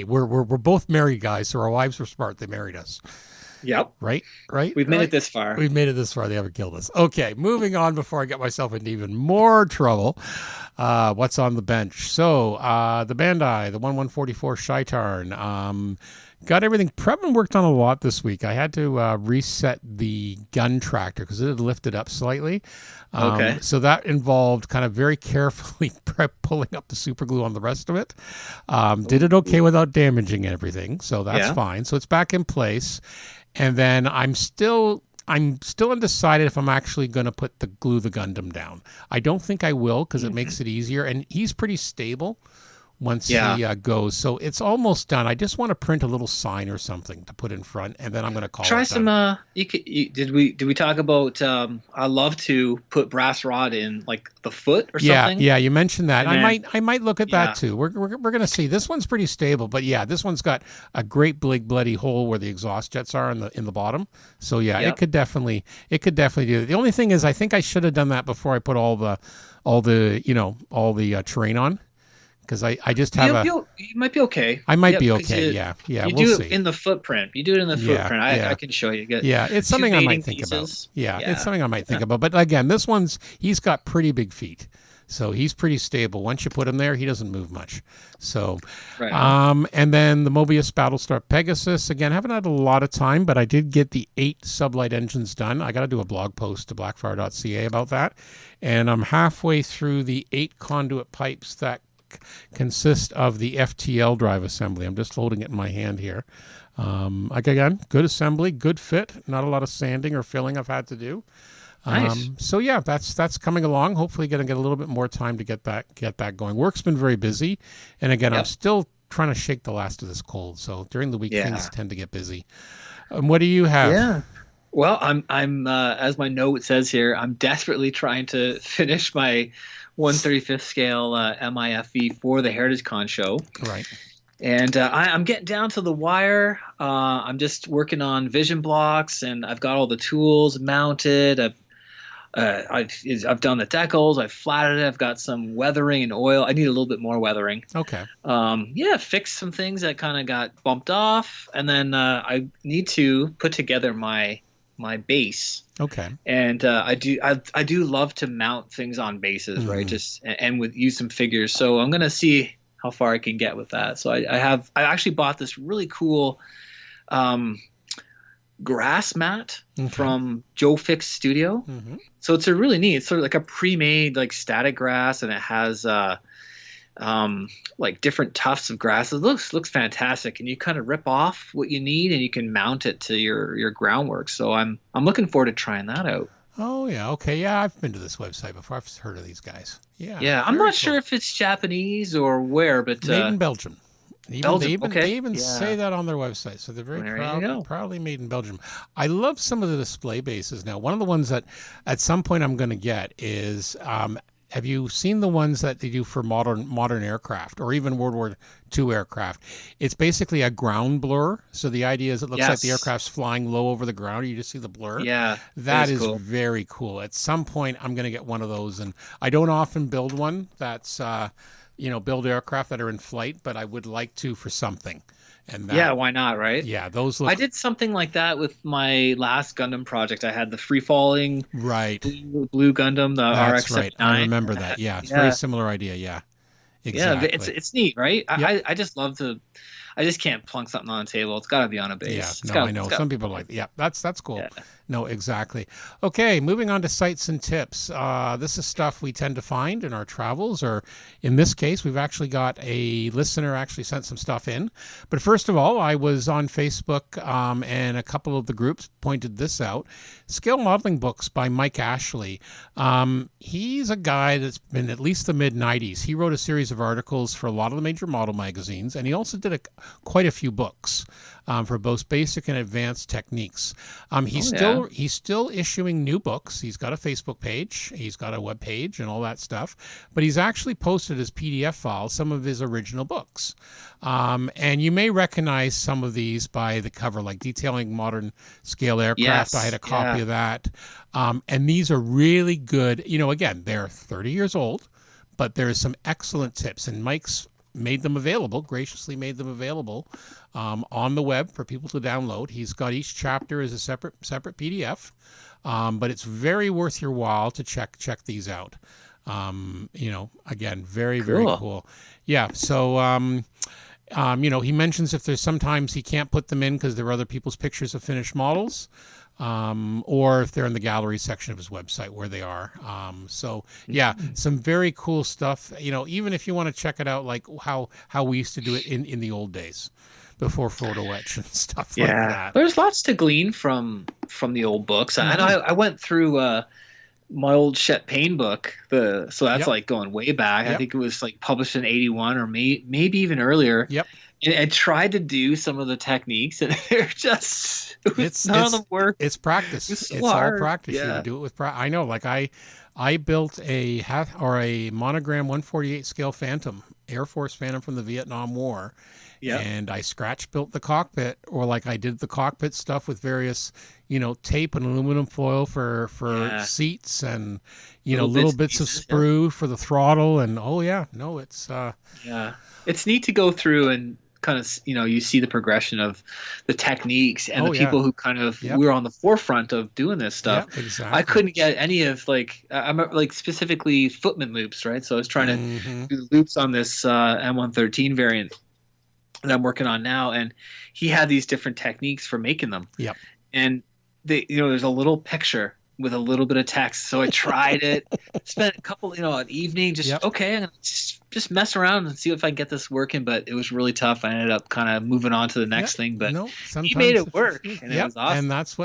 We're both married guys, so our wives were smart. They married us, Yep, right? Right? we've made Right? it this far. We've made it this far. They haven't killed us. Okay, moving on before I get myself into even more trouble. What's on the bench? So the Bandai, the 1144 Shaitarn. Got everything. Previn worked on a lot this week. I had to reset the gun tractor because it had lifted up slightly. Okay. So that involved kind of very carefully pulling up the super glue on the rest of it. Did it okay without damaging everything. So that's Yeah. fine. So it's back in place. And then I'm still undecided if I'm actually going to put the Gundam down. I don't think I will because it makes it easier, and he's pretty stable once Yeah. he goes. So it's almost done. I just want to print a little sign or something to put in front, and then I'm going to call Try it some. done. Did we talk about? I love to put brass rod in like the foot or Yeah, something. yeah, you mentioned that. And then I might look at yeah. that too. We're going to see. This one's pretty stable, but yeah, this one's got a great big bloody hole where the exhaust jets are in the bottom. So yeah, Yep. it could definitely do it. The only thing is, I think I should have done that before I put all the terrain on, because I just have You might be okay. I might Yep, be 'cause okay. Yeah, you we'll do it see. in the footprint. You do it in the Yeah, footprint. yeah. I can show you. Get Yeah, it's two something I mating might think about. pieces. Yeah, it's Yeah. something I might think about. But again, he's got pretty big feet. So he's pretty stable. Once you put him there, he doesn't move much. So, Right on. and then the Mobius Battlestar Pegasus. Again, haven't had a lot of time, but I did get the 8 sublight engines done. I got to do a blog post to blackfire.ca about that. And I'm halfway through the 8 conduit pipes that consist of the FTL drive assembly. I'm just holding it in my hand here. Again, good assembly, good fit. Not a lot of sanding or filling I've had to do. Nice. So yeah, that's coming along. Hopefully, going to get a little bit more time to get that going. Work's been very busy, and again, I'm Yep. still trying to shake the last of this cold. So during the week, Yeah. things tend to get busy. What do you have? Yeah. Well, I'm as my note says here, I'm desperately trying to finish my 1/35th scale MIFE for the Heritage Con show. Right. And I'm getting down to the wire. I'm just working on vision blocks, and I've got all the tools mounted. I've done the decals. I've flatted it. I've got some weathering and oil. I need a little bit more weathering. Okay. Yeah, fixed some things that kind of got bumped off, and then I need to put together my base. Okay. And I do love to mount things on bases, right? Just and with use some figures. So I'm gonna see how far I can get with that. So I actually bought this really cool grass mat Okay. from Joe Fix Studio. Mm-hmm. So it's a really neat. It's sort of like a pre-made like static grass, and it has like different tufts of grass. It looks fantastic, and you kind of rip off what you need, and you can mount it to your groundwork. So I'm looking forward to trying that out. Oh yeah. Okay. Yeah, I've been to this website before. I've heard of these guys. Yeah. Yeah, I'm very not sure cool. if it's Japanese or where, but Made in Belgium. Belgium. Okay. They even say Yeah. that on their website. So they're very There you go. proudly made in Belgium. I love some of the display bases now. One of the ones that at some point I'm going to get is have you seen the ones that they do for modern aircraft or even World War II aircraft? It's basically a ground blur. So the idea is it looks like the Yes. aircraft's flying low over the ground. You just see the blur. Yeah. That That is is cool. very cool. At some point, I'm going to get one of those, and I don't often build one that's build aircraft that are in flight, but I would like to for something. And Yeah, that, why not, right? yeah, those I look did something like that with my last Gundam project. I had the free falling right. blue Gundam, the That's right. I RX-79. remember that. Yeah, it's very Yeah, similar idea. Yeah, yeah, it's exactly. it's neat, right? Yep. I just love to. I just can't plunk something on a table. It's got to be on a Yeah, base. no, I It's know. got. Some people like, yeah, that's cool. Yeah. No, exactly. Okay, moving on to sites and tips. This is stuff we tend to find in our travels, or in this case, we've actually got a listener actually sent some stuff in. But first of all, I was on Facebook, and a couple of the groups pointed this out. Scale Modeling Books by Mike Ashley. He's a guy that's been at least the mid 90s. He wrote a series of articles for a lot of the major model magazines, and he also did quite a few books for both basic and advanced techniques. Oh yeah. He's still issuing new books. He's got a Facebook page, he's got a web page, and all that stuff. But he's actually posted as PDF files some of his original books, and you may recognize some of these by the cover, like Detailing Modern Scale Aircraft. I had Yes. a copy Yeah. of that, and these are really good. Again, they're 30 years old, but there's some excellent tips, and Mike's made them available, graciously made them available on the web for people to download. He's got each chapter as a separate PDF, but it's very worth your while to check these out. Again, very very Cool. cool. Yeah. So he mentions if there's sometimes he can't put them in because there are other people's pictures of finished models, or if they're in the gallery section of his website where they are. So yeah, some very cool stuff. Even if you want to check it out, like how we used to do it in the old days, before photo etch and stuff like Yeah. that. There's lots to glean from the old books. I know I went through my old Chet Payne book. So that's Yep. like going way back. I Yep. think it was like published in 81 or maybe even earlier. Yep. And tried to do some of the techniques, and they're just none of them work. It's practice. It's so It's all hard. practice. You Yeah. have to do it with practice. I know. Like I built a monogram 148 scale Phantom, Air Force Phantom from the Vietnam War, Yeah. and I scratch built the cockpit, or like I did the cockpit stuff with various, tape and aluminum foil for Yeah. seats, and Little little bits bits and of pieces, yeah. sprue for the throttle, and oh yeah, no, it's Yeah. It's neat to go through and kind of, you see the progression of the techniques and Oh, the yeah. people who kind of Yep. were on the forefront of doing this stuff. yeah, exactly. I couldn't get any of I'm like specifically footman loops, right? So I was trying to Mhm. do the loops on this M113 variant that I'm working on now, and he had these different techniques for making them. Yep. And there's a little picture with a little bit of text. So I tried it, spent a couple, an evening, just Yep. okay, I'm gonna just mess around and see if I can get this working. But it was really tough. I ended up kind of moving on to the next thing. But No, he sometimes made if it work, it's- and it Yep, was awesome. and that's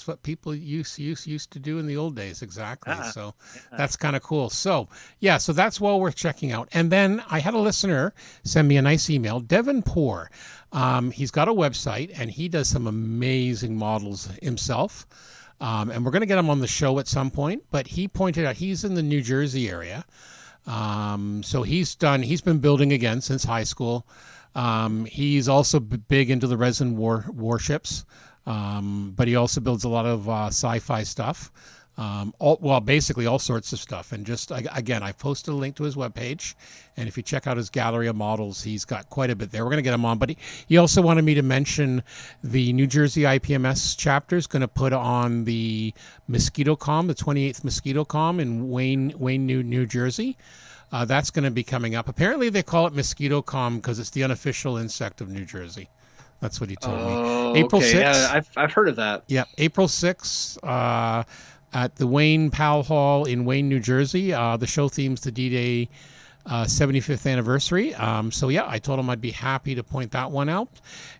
what people used to do in the old days. Exactly. Yeah, So yeah. that's kind of cool. So yeah, so that's well worth checking out. And then I had a listener send me a nice email, Devin Poor. He's got a website and he does some amazing models himself. And we're going to get him on the show at some point. But he pointed out he's in the New Jersey area. So he's been building again since high school. He's also big into the resin warships, but he also builds a lot of sci-fi stuff. Basically all sorts of stuff. And just again, I posted a link to his webpage, and if you check out his gallery of models, he's got quite a bit there. We're going to get him on, but he also wanted me to mention the New Jersey IPMS chapter is going to put on the MosquitoCom, the 28th MosquitoCom in Wayne, New Jersey. That's going to be coming up. Apparently, they call it MosquitoCom because it's the unofficial insect of New Jersey. That's what he told me. Oh, April okay. 6th. Yeah, I've heard of that. Yeah, April 6th at the Wayne Powell Hall in Wayne, New Jersey. The show theme's the D-Day 75th anniversary. So yeah, I told him I'd be happy to point that one out.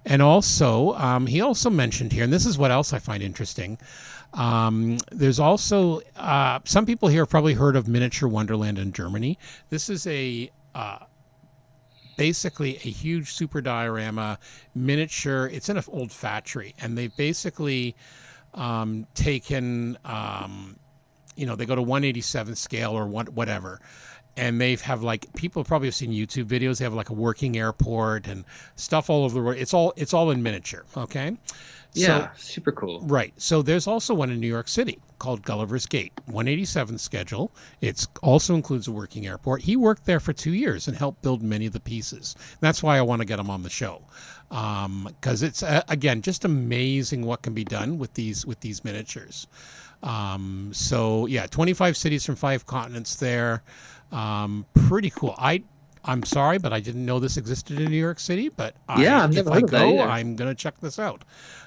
And also, he also mentioned here, and this is what else I find interesting. There's also, some people here have probably heard of Miniature Wonderland in Germany. This is a basically a huge super diorama miniature. It's in an old factory, and they've basically taken, they go to 187 scale or whatever. And they have like, people probably have seen YouTube videos. They have like a working airport and stuff all over the world. It's all in miniature. Okay. Yeah, super cool. Right. So there's also one in New York City called Gulliver's Gate, 187 schedule. It also includes a working airport. He worked there for 2 years and helped build many of the pieces. That's why I want to get him on the show, because it's again just amazing what can be done with these miniatures. So yeah, 25 cities from 5 continents there. Pretty cool. I'm sorry, but I didn't know this existed in New York City. But if I go, I'm going to check this out.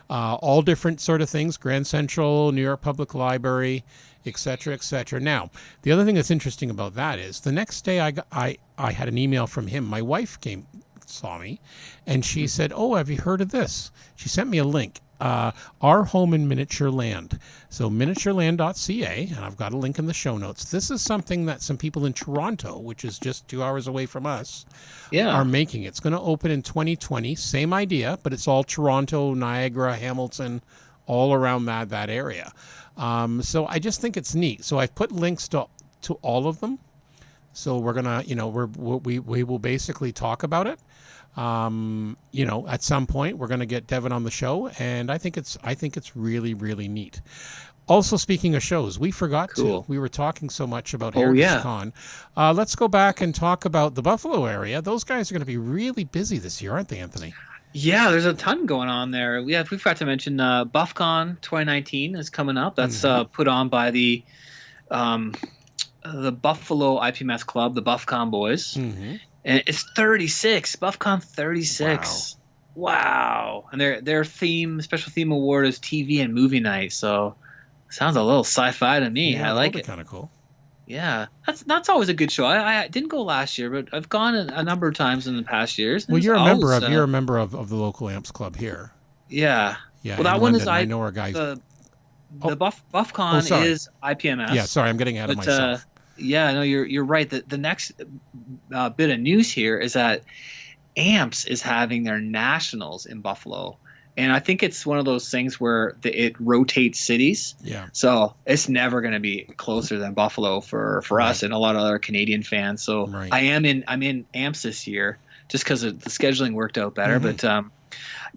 All different sort of things: Grand Central, New York Public Library, etc., etc. Now, the other thing that's interesting about that is the next day I had an email from him. My wife saw me, and she said, "Oh, have you heard of this?" She sent me a link. Our Home in Miniature Land. So miniatureland.ca, and I've got a link in the show notes. This is something that some people in Toronto, which is just 2 hours away from us, are making. It's going to open in 2020. Same idea, but it's all Toronto, Niagara, Hamilton, all around that area. So I just think it's neat. So I've put links to all of them. So we're gonna, we will basically talk about it. At some point we're going to get Devin on the show, and I think it's really, really neat. Also, speaking of shows, we forgot we were talking so much about Heritage Con. Let's go back and talk about the Buffalo area. Those guys are going to be really busy this year, aren't they, Anthony? Yeah, there's a ton going on there. We forgot to mention BuffCon 2019 is coming up. That's put on by the Buffalo IPMS Club, the BuffCon boys. Mm-hmm. And it's 36, BuffCon 36. Wow. And their special theme award is TV and movie night. So sounds a little sci-fi to me. Yeah, I like it. Kind of cool. Yeah, that's always a good show. I didn't go last year, but I've gone a number of times in the past years. Well, you're a member of the local Amps Club here. Yeah. Yeah. Well, that one London. I know our guys. The BuffCon is IPMS. Yeah. Sorry, I'm getting ahead of myself. Yeah, no, you're right. The next bit of news here is that Amps is having their nationals in Buffalo, and I think it's one of those things where it rotates cities. Yeah. So it's never going to be closer than Buffalo for us and a lot of other Canadian fans. So I'm in Amps this year just because the scheduling worked out better. Mm-hmm.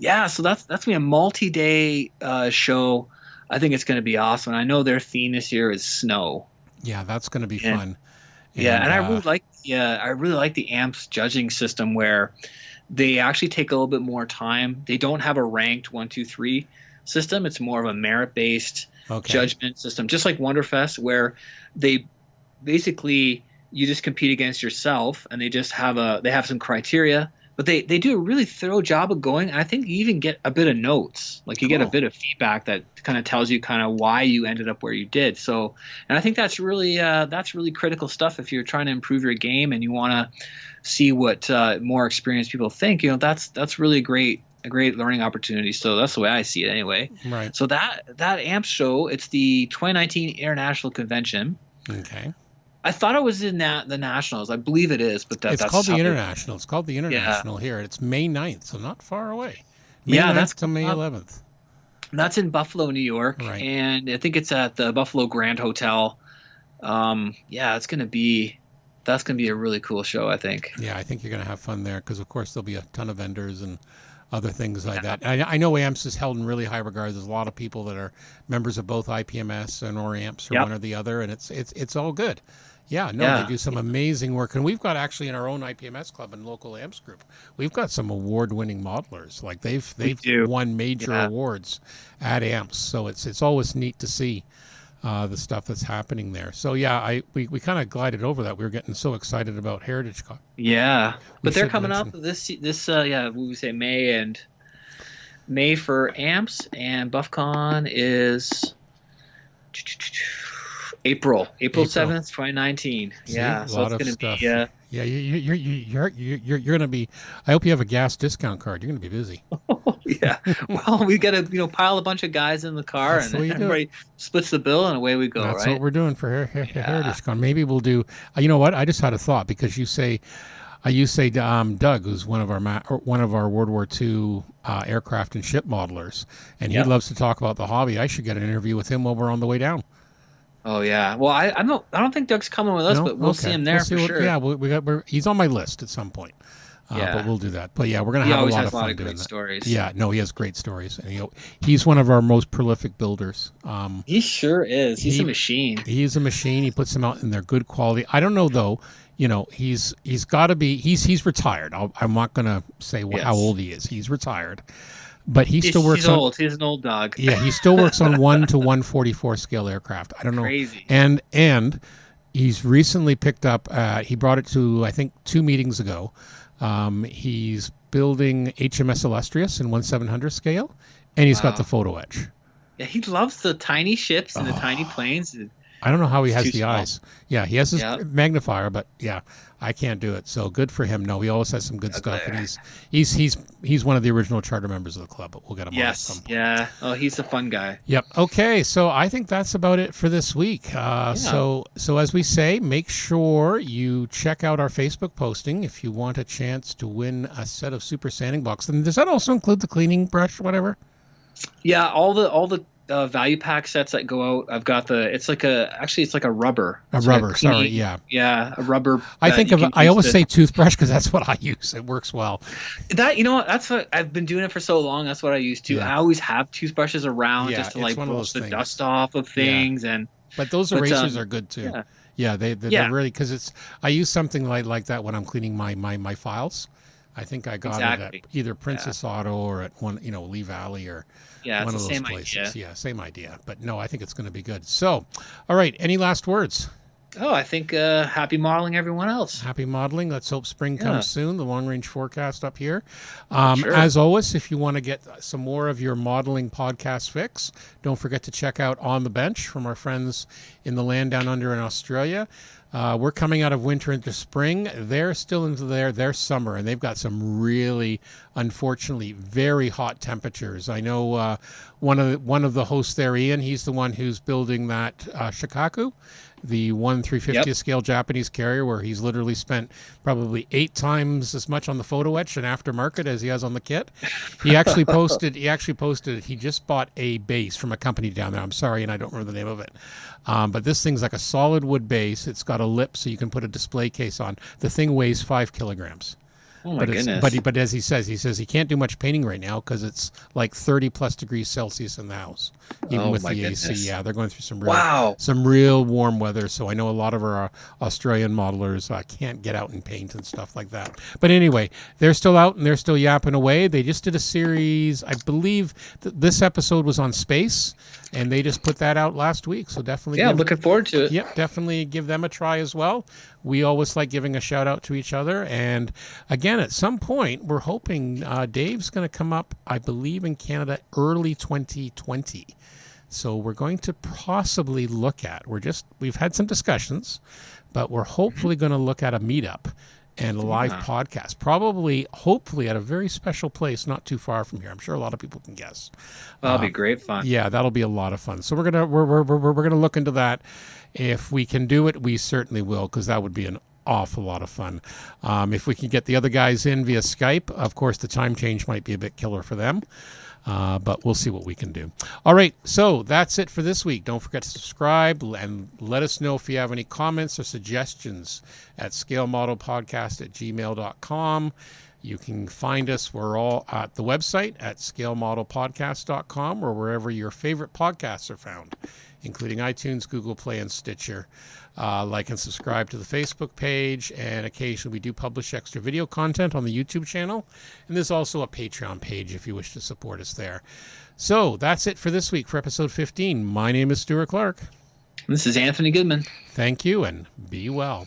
But so that's gonna be a multi-day show. I think it's going to be awesome. And I know their theme this year is snow. Yeah, that's going to be fun. And I really like the Amps judging system where they actually take a little bit more time. They don't have a ranked 1, 2, 3 system. It's more of a merit-based judgment system, just like Wonderfest, where they basically you just compete against yourself, and they just have some criteria. But they do a really thorough job of going. And I think you even get a bit of notes. Like you get a bit of feedback that kind of tells you kind of why you ended up where you did. So, and I think that's really critical stuff if you're trying to improve your game and you want to see what more experienced people think. That's really a great learning opportunity. So that's the way I see it anyway. Right. So that Amps show, it's the 2019 International Convention. Okay. I thought it was in the Nationals. I believe it is, but it's called the International. It's called the International here. It's May 9th, so not far away. That's to May 11th. That's in Buffalo, New York, and I think it's at the Buffalo Grand Hotel. That's gonna be a really cool show, I think. Yeah, I think you're gonna have fun there because, of course, there'll be a ton of vendors and other things like that. I know Amps is held in really high regard. There's a lot of people that are members of both IPMS and or Amps or one or the other, and it's all good. Yeah, they do some amazing work. And we've got actually in our own IPMS club and local Amps group, we've got some award-winning modelers. Like they've won major awards at Amps. So it's always neat to see the stuff that's happening there. So we kind of glided over that. We were getting so excited about Heritage Con. Yeah, but they're coming up this we say May for Amps, and BuffCon is April 7th, 2019. Yeah, so it's going to be you're going to be. I hope you have a gas discount card. You're going to be busy. Yeah. Well, we got to pile a bunch of guys in the car, and everybody splits the bill, and away we go. That's what we're doing for Heritage Con. Maybe we'll do. You know what? I just had a thought because you say used to say Doug, who's one of our World War II aircraft and ship modelers, and he loves to talk about the hobby. I should get an interview with him while we're on the way down. Oh yeah. Well, I don't think Doug's coming with us, No? but we'll Okay. see him there for sure. Yeah, he's on my list at some point. But we'll do that. But yeah, we're gonna He have a always lot has of a lot fun of doing great that. stories. Yeah, no, he has great stories, and he's one of our most prolific builders. He sure is. He's He- a machine. He's a machine. He puts them out, and they're good quality. I don't know though. He's got to be. He's retired. I'm not gonna say how old he is. He's retired, but he still works He's on. old. He's an old dog. Yeah, he still works on 1 to 144 scale aircraft. I don't know. Crazy. And he's recently picked up. He brought it to I think 2 meetings ago. He's building HMS Illustrious in 1/700 scale, and he's got the photo etch. Yeah, he loves the tiny ships and the tiny planes. I don't know how he It's has too the small. eyes. Yeah, he has his magnifier, but yeah, I can't do it. So good for him. No, he always has some good stuff, and he's one of the original charter members of the club. But we'll get him on at some Yes. point. Yeah. Oh, he's a fun guy. Yep. Okay. So I think that's about it for this week. So as we say, make sure you check out our Facebook posting if you want a chance to win a set of super sanding blocks. And does that also include the cleaning brush, whatever? Yeah. All the value pack sets that go out. I've got it's like a rubber. A It's rubber. like Sorry. cleaning- Yeah. Yeah, a rubber. I that think you can I use always to- say toothbrush because that's what I use. It works well. that. You know what? That's what I've been doing it for so long. That's what I use too. Yeah. I always have toothbrushes around Yeah, just to it's like one of brush those the things. dust off of things and. But those But, erasers are good too. yeah. Yeah, they're really because I use something like that when I'm cleaning my files. I think I got it Exactly. at either Princess Auto or at Lee Valley or Yeah, one it's of the those same places. idea. Yeah, same idea. But no, I think it's going to be good. So, all right, any last words? Oh, I think happy modeling everyone else. Happy modeling. Let's hope spring Yeah. comes soon. The long range forecast up here. Sure. As always, if you want to get some more of your modeling podcast fix, don't forget to check out On the Bench from our friends in the land down under in Australia. We're coming out of winter into spring. They're still into their summer, and they've got some really, unfortunately, very hot temperatures. I know one of the hosts there, Ian. He's the one who's building that Shikaku, the 1/350th scale Japanese carrier, where he's literally spent probably 8 times as much on the photo etch and aftermarket as he has on the kit. He actually posted. He just bought a base from a company down there. I'm sorry, and I don't remember the name of it. But this thing's like a solid wood base. It's got a lip so you can put a display case on. The thing weighs 5 kilograms. Oh my goodness. But as he says he can't do much painting right now because it's like 30 plus degrees Celsius in the house, even with the AC. Yeah, they're going through some real warm weather. So I know a lot of our Australian modelers can't get out and paint and stuff like that. But anyway, they're still out and they're still yapping away. They just did a series. I believe this episode was on space, and they just put that out last week. So definitely, looking forward to it. Yep, definitely give them a try as well. We always like giving a shout out to each other. And again, at some point, we're hoping Dave's going to come up, I believe, in Canada early 2020. So we're going to possibly look at, we've had some discussions, but we're hopefully going to look at a meetup and a live podcast, hopefully at a very special place not too far from here. I'm sure a lot of people can guess. That'll be great fun. Yeah, that'll be a lot of fun. So we're gonna look into that. If we can do it, we certainly will, because that would be an awful lot of fun. If we can get the other guys in via Skype, of course, the time change might be a bit killer for them. But we'll see what we can do. All right, so that's it for this week. Don't forget to subscribe and let us know if you have any comments or suggestions at scalemodelpodcast@gmail.com. You can find us. We're all at the website at scalemodelpodcast.com or wherever your favorite podcasts are found, including iTunes, Google Play, and Stitcher. Like and subscribe to the Facebook page, and occasionally we do publish extra video content on the YouTube channel. And there's also a Patreon page if you wish to support us there. So that's it for this week for episode 15. My name is Stuart Clark. This is Anthony Goodman. Thank you, and be well.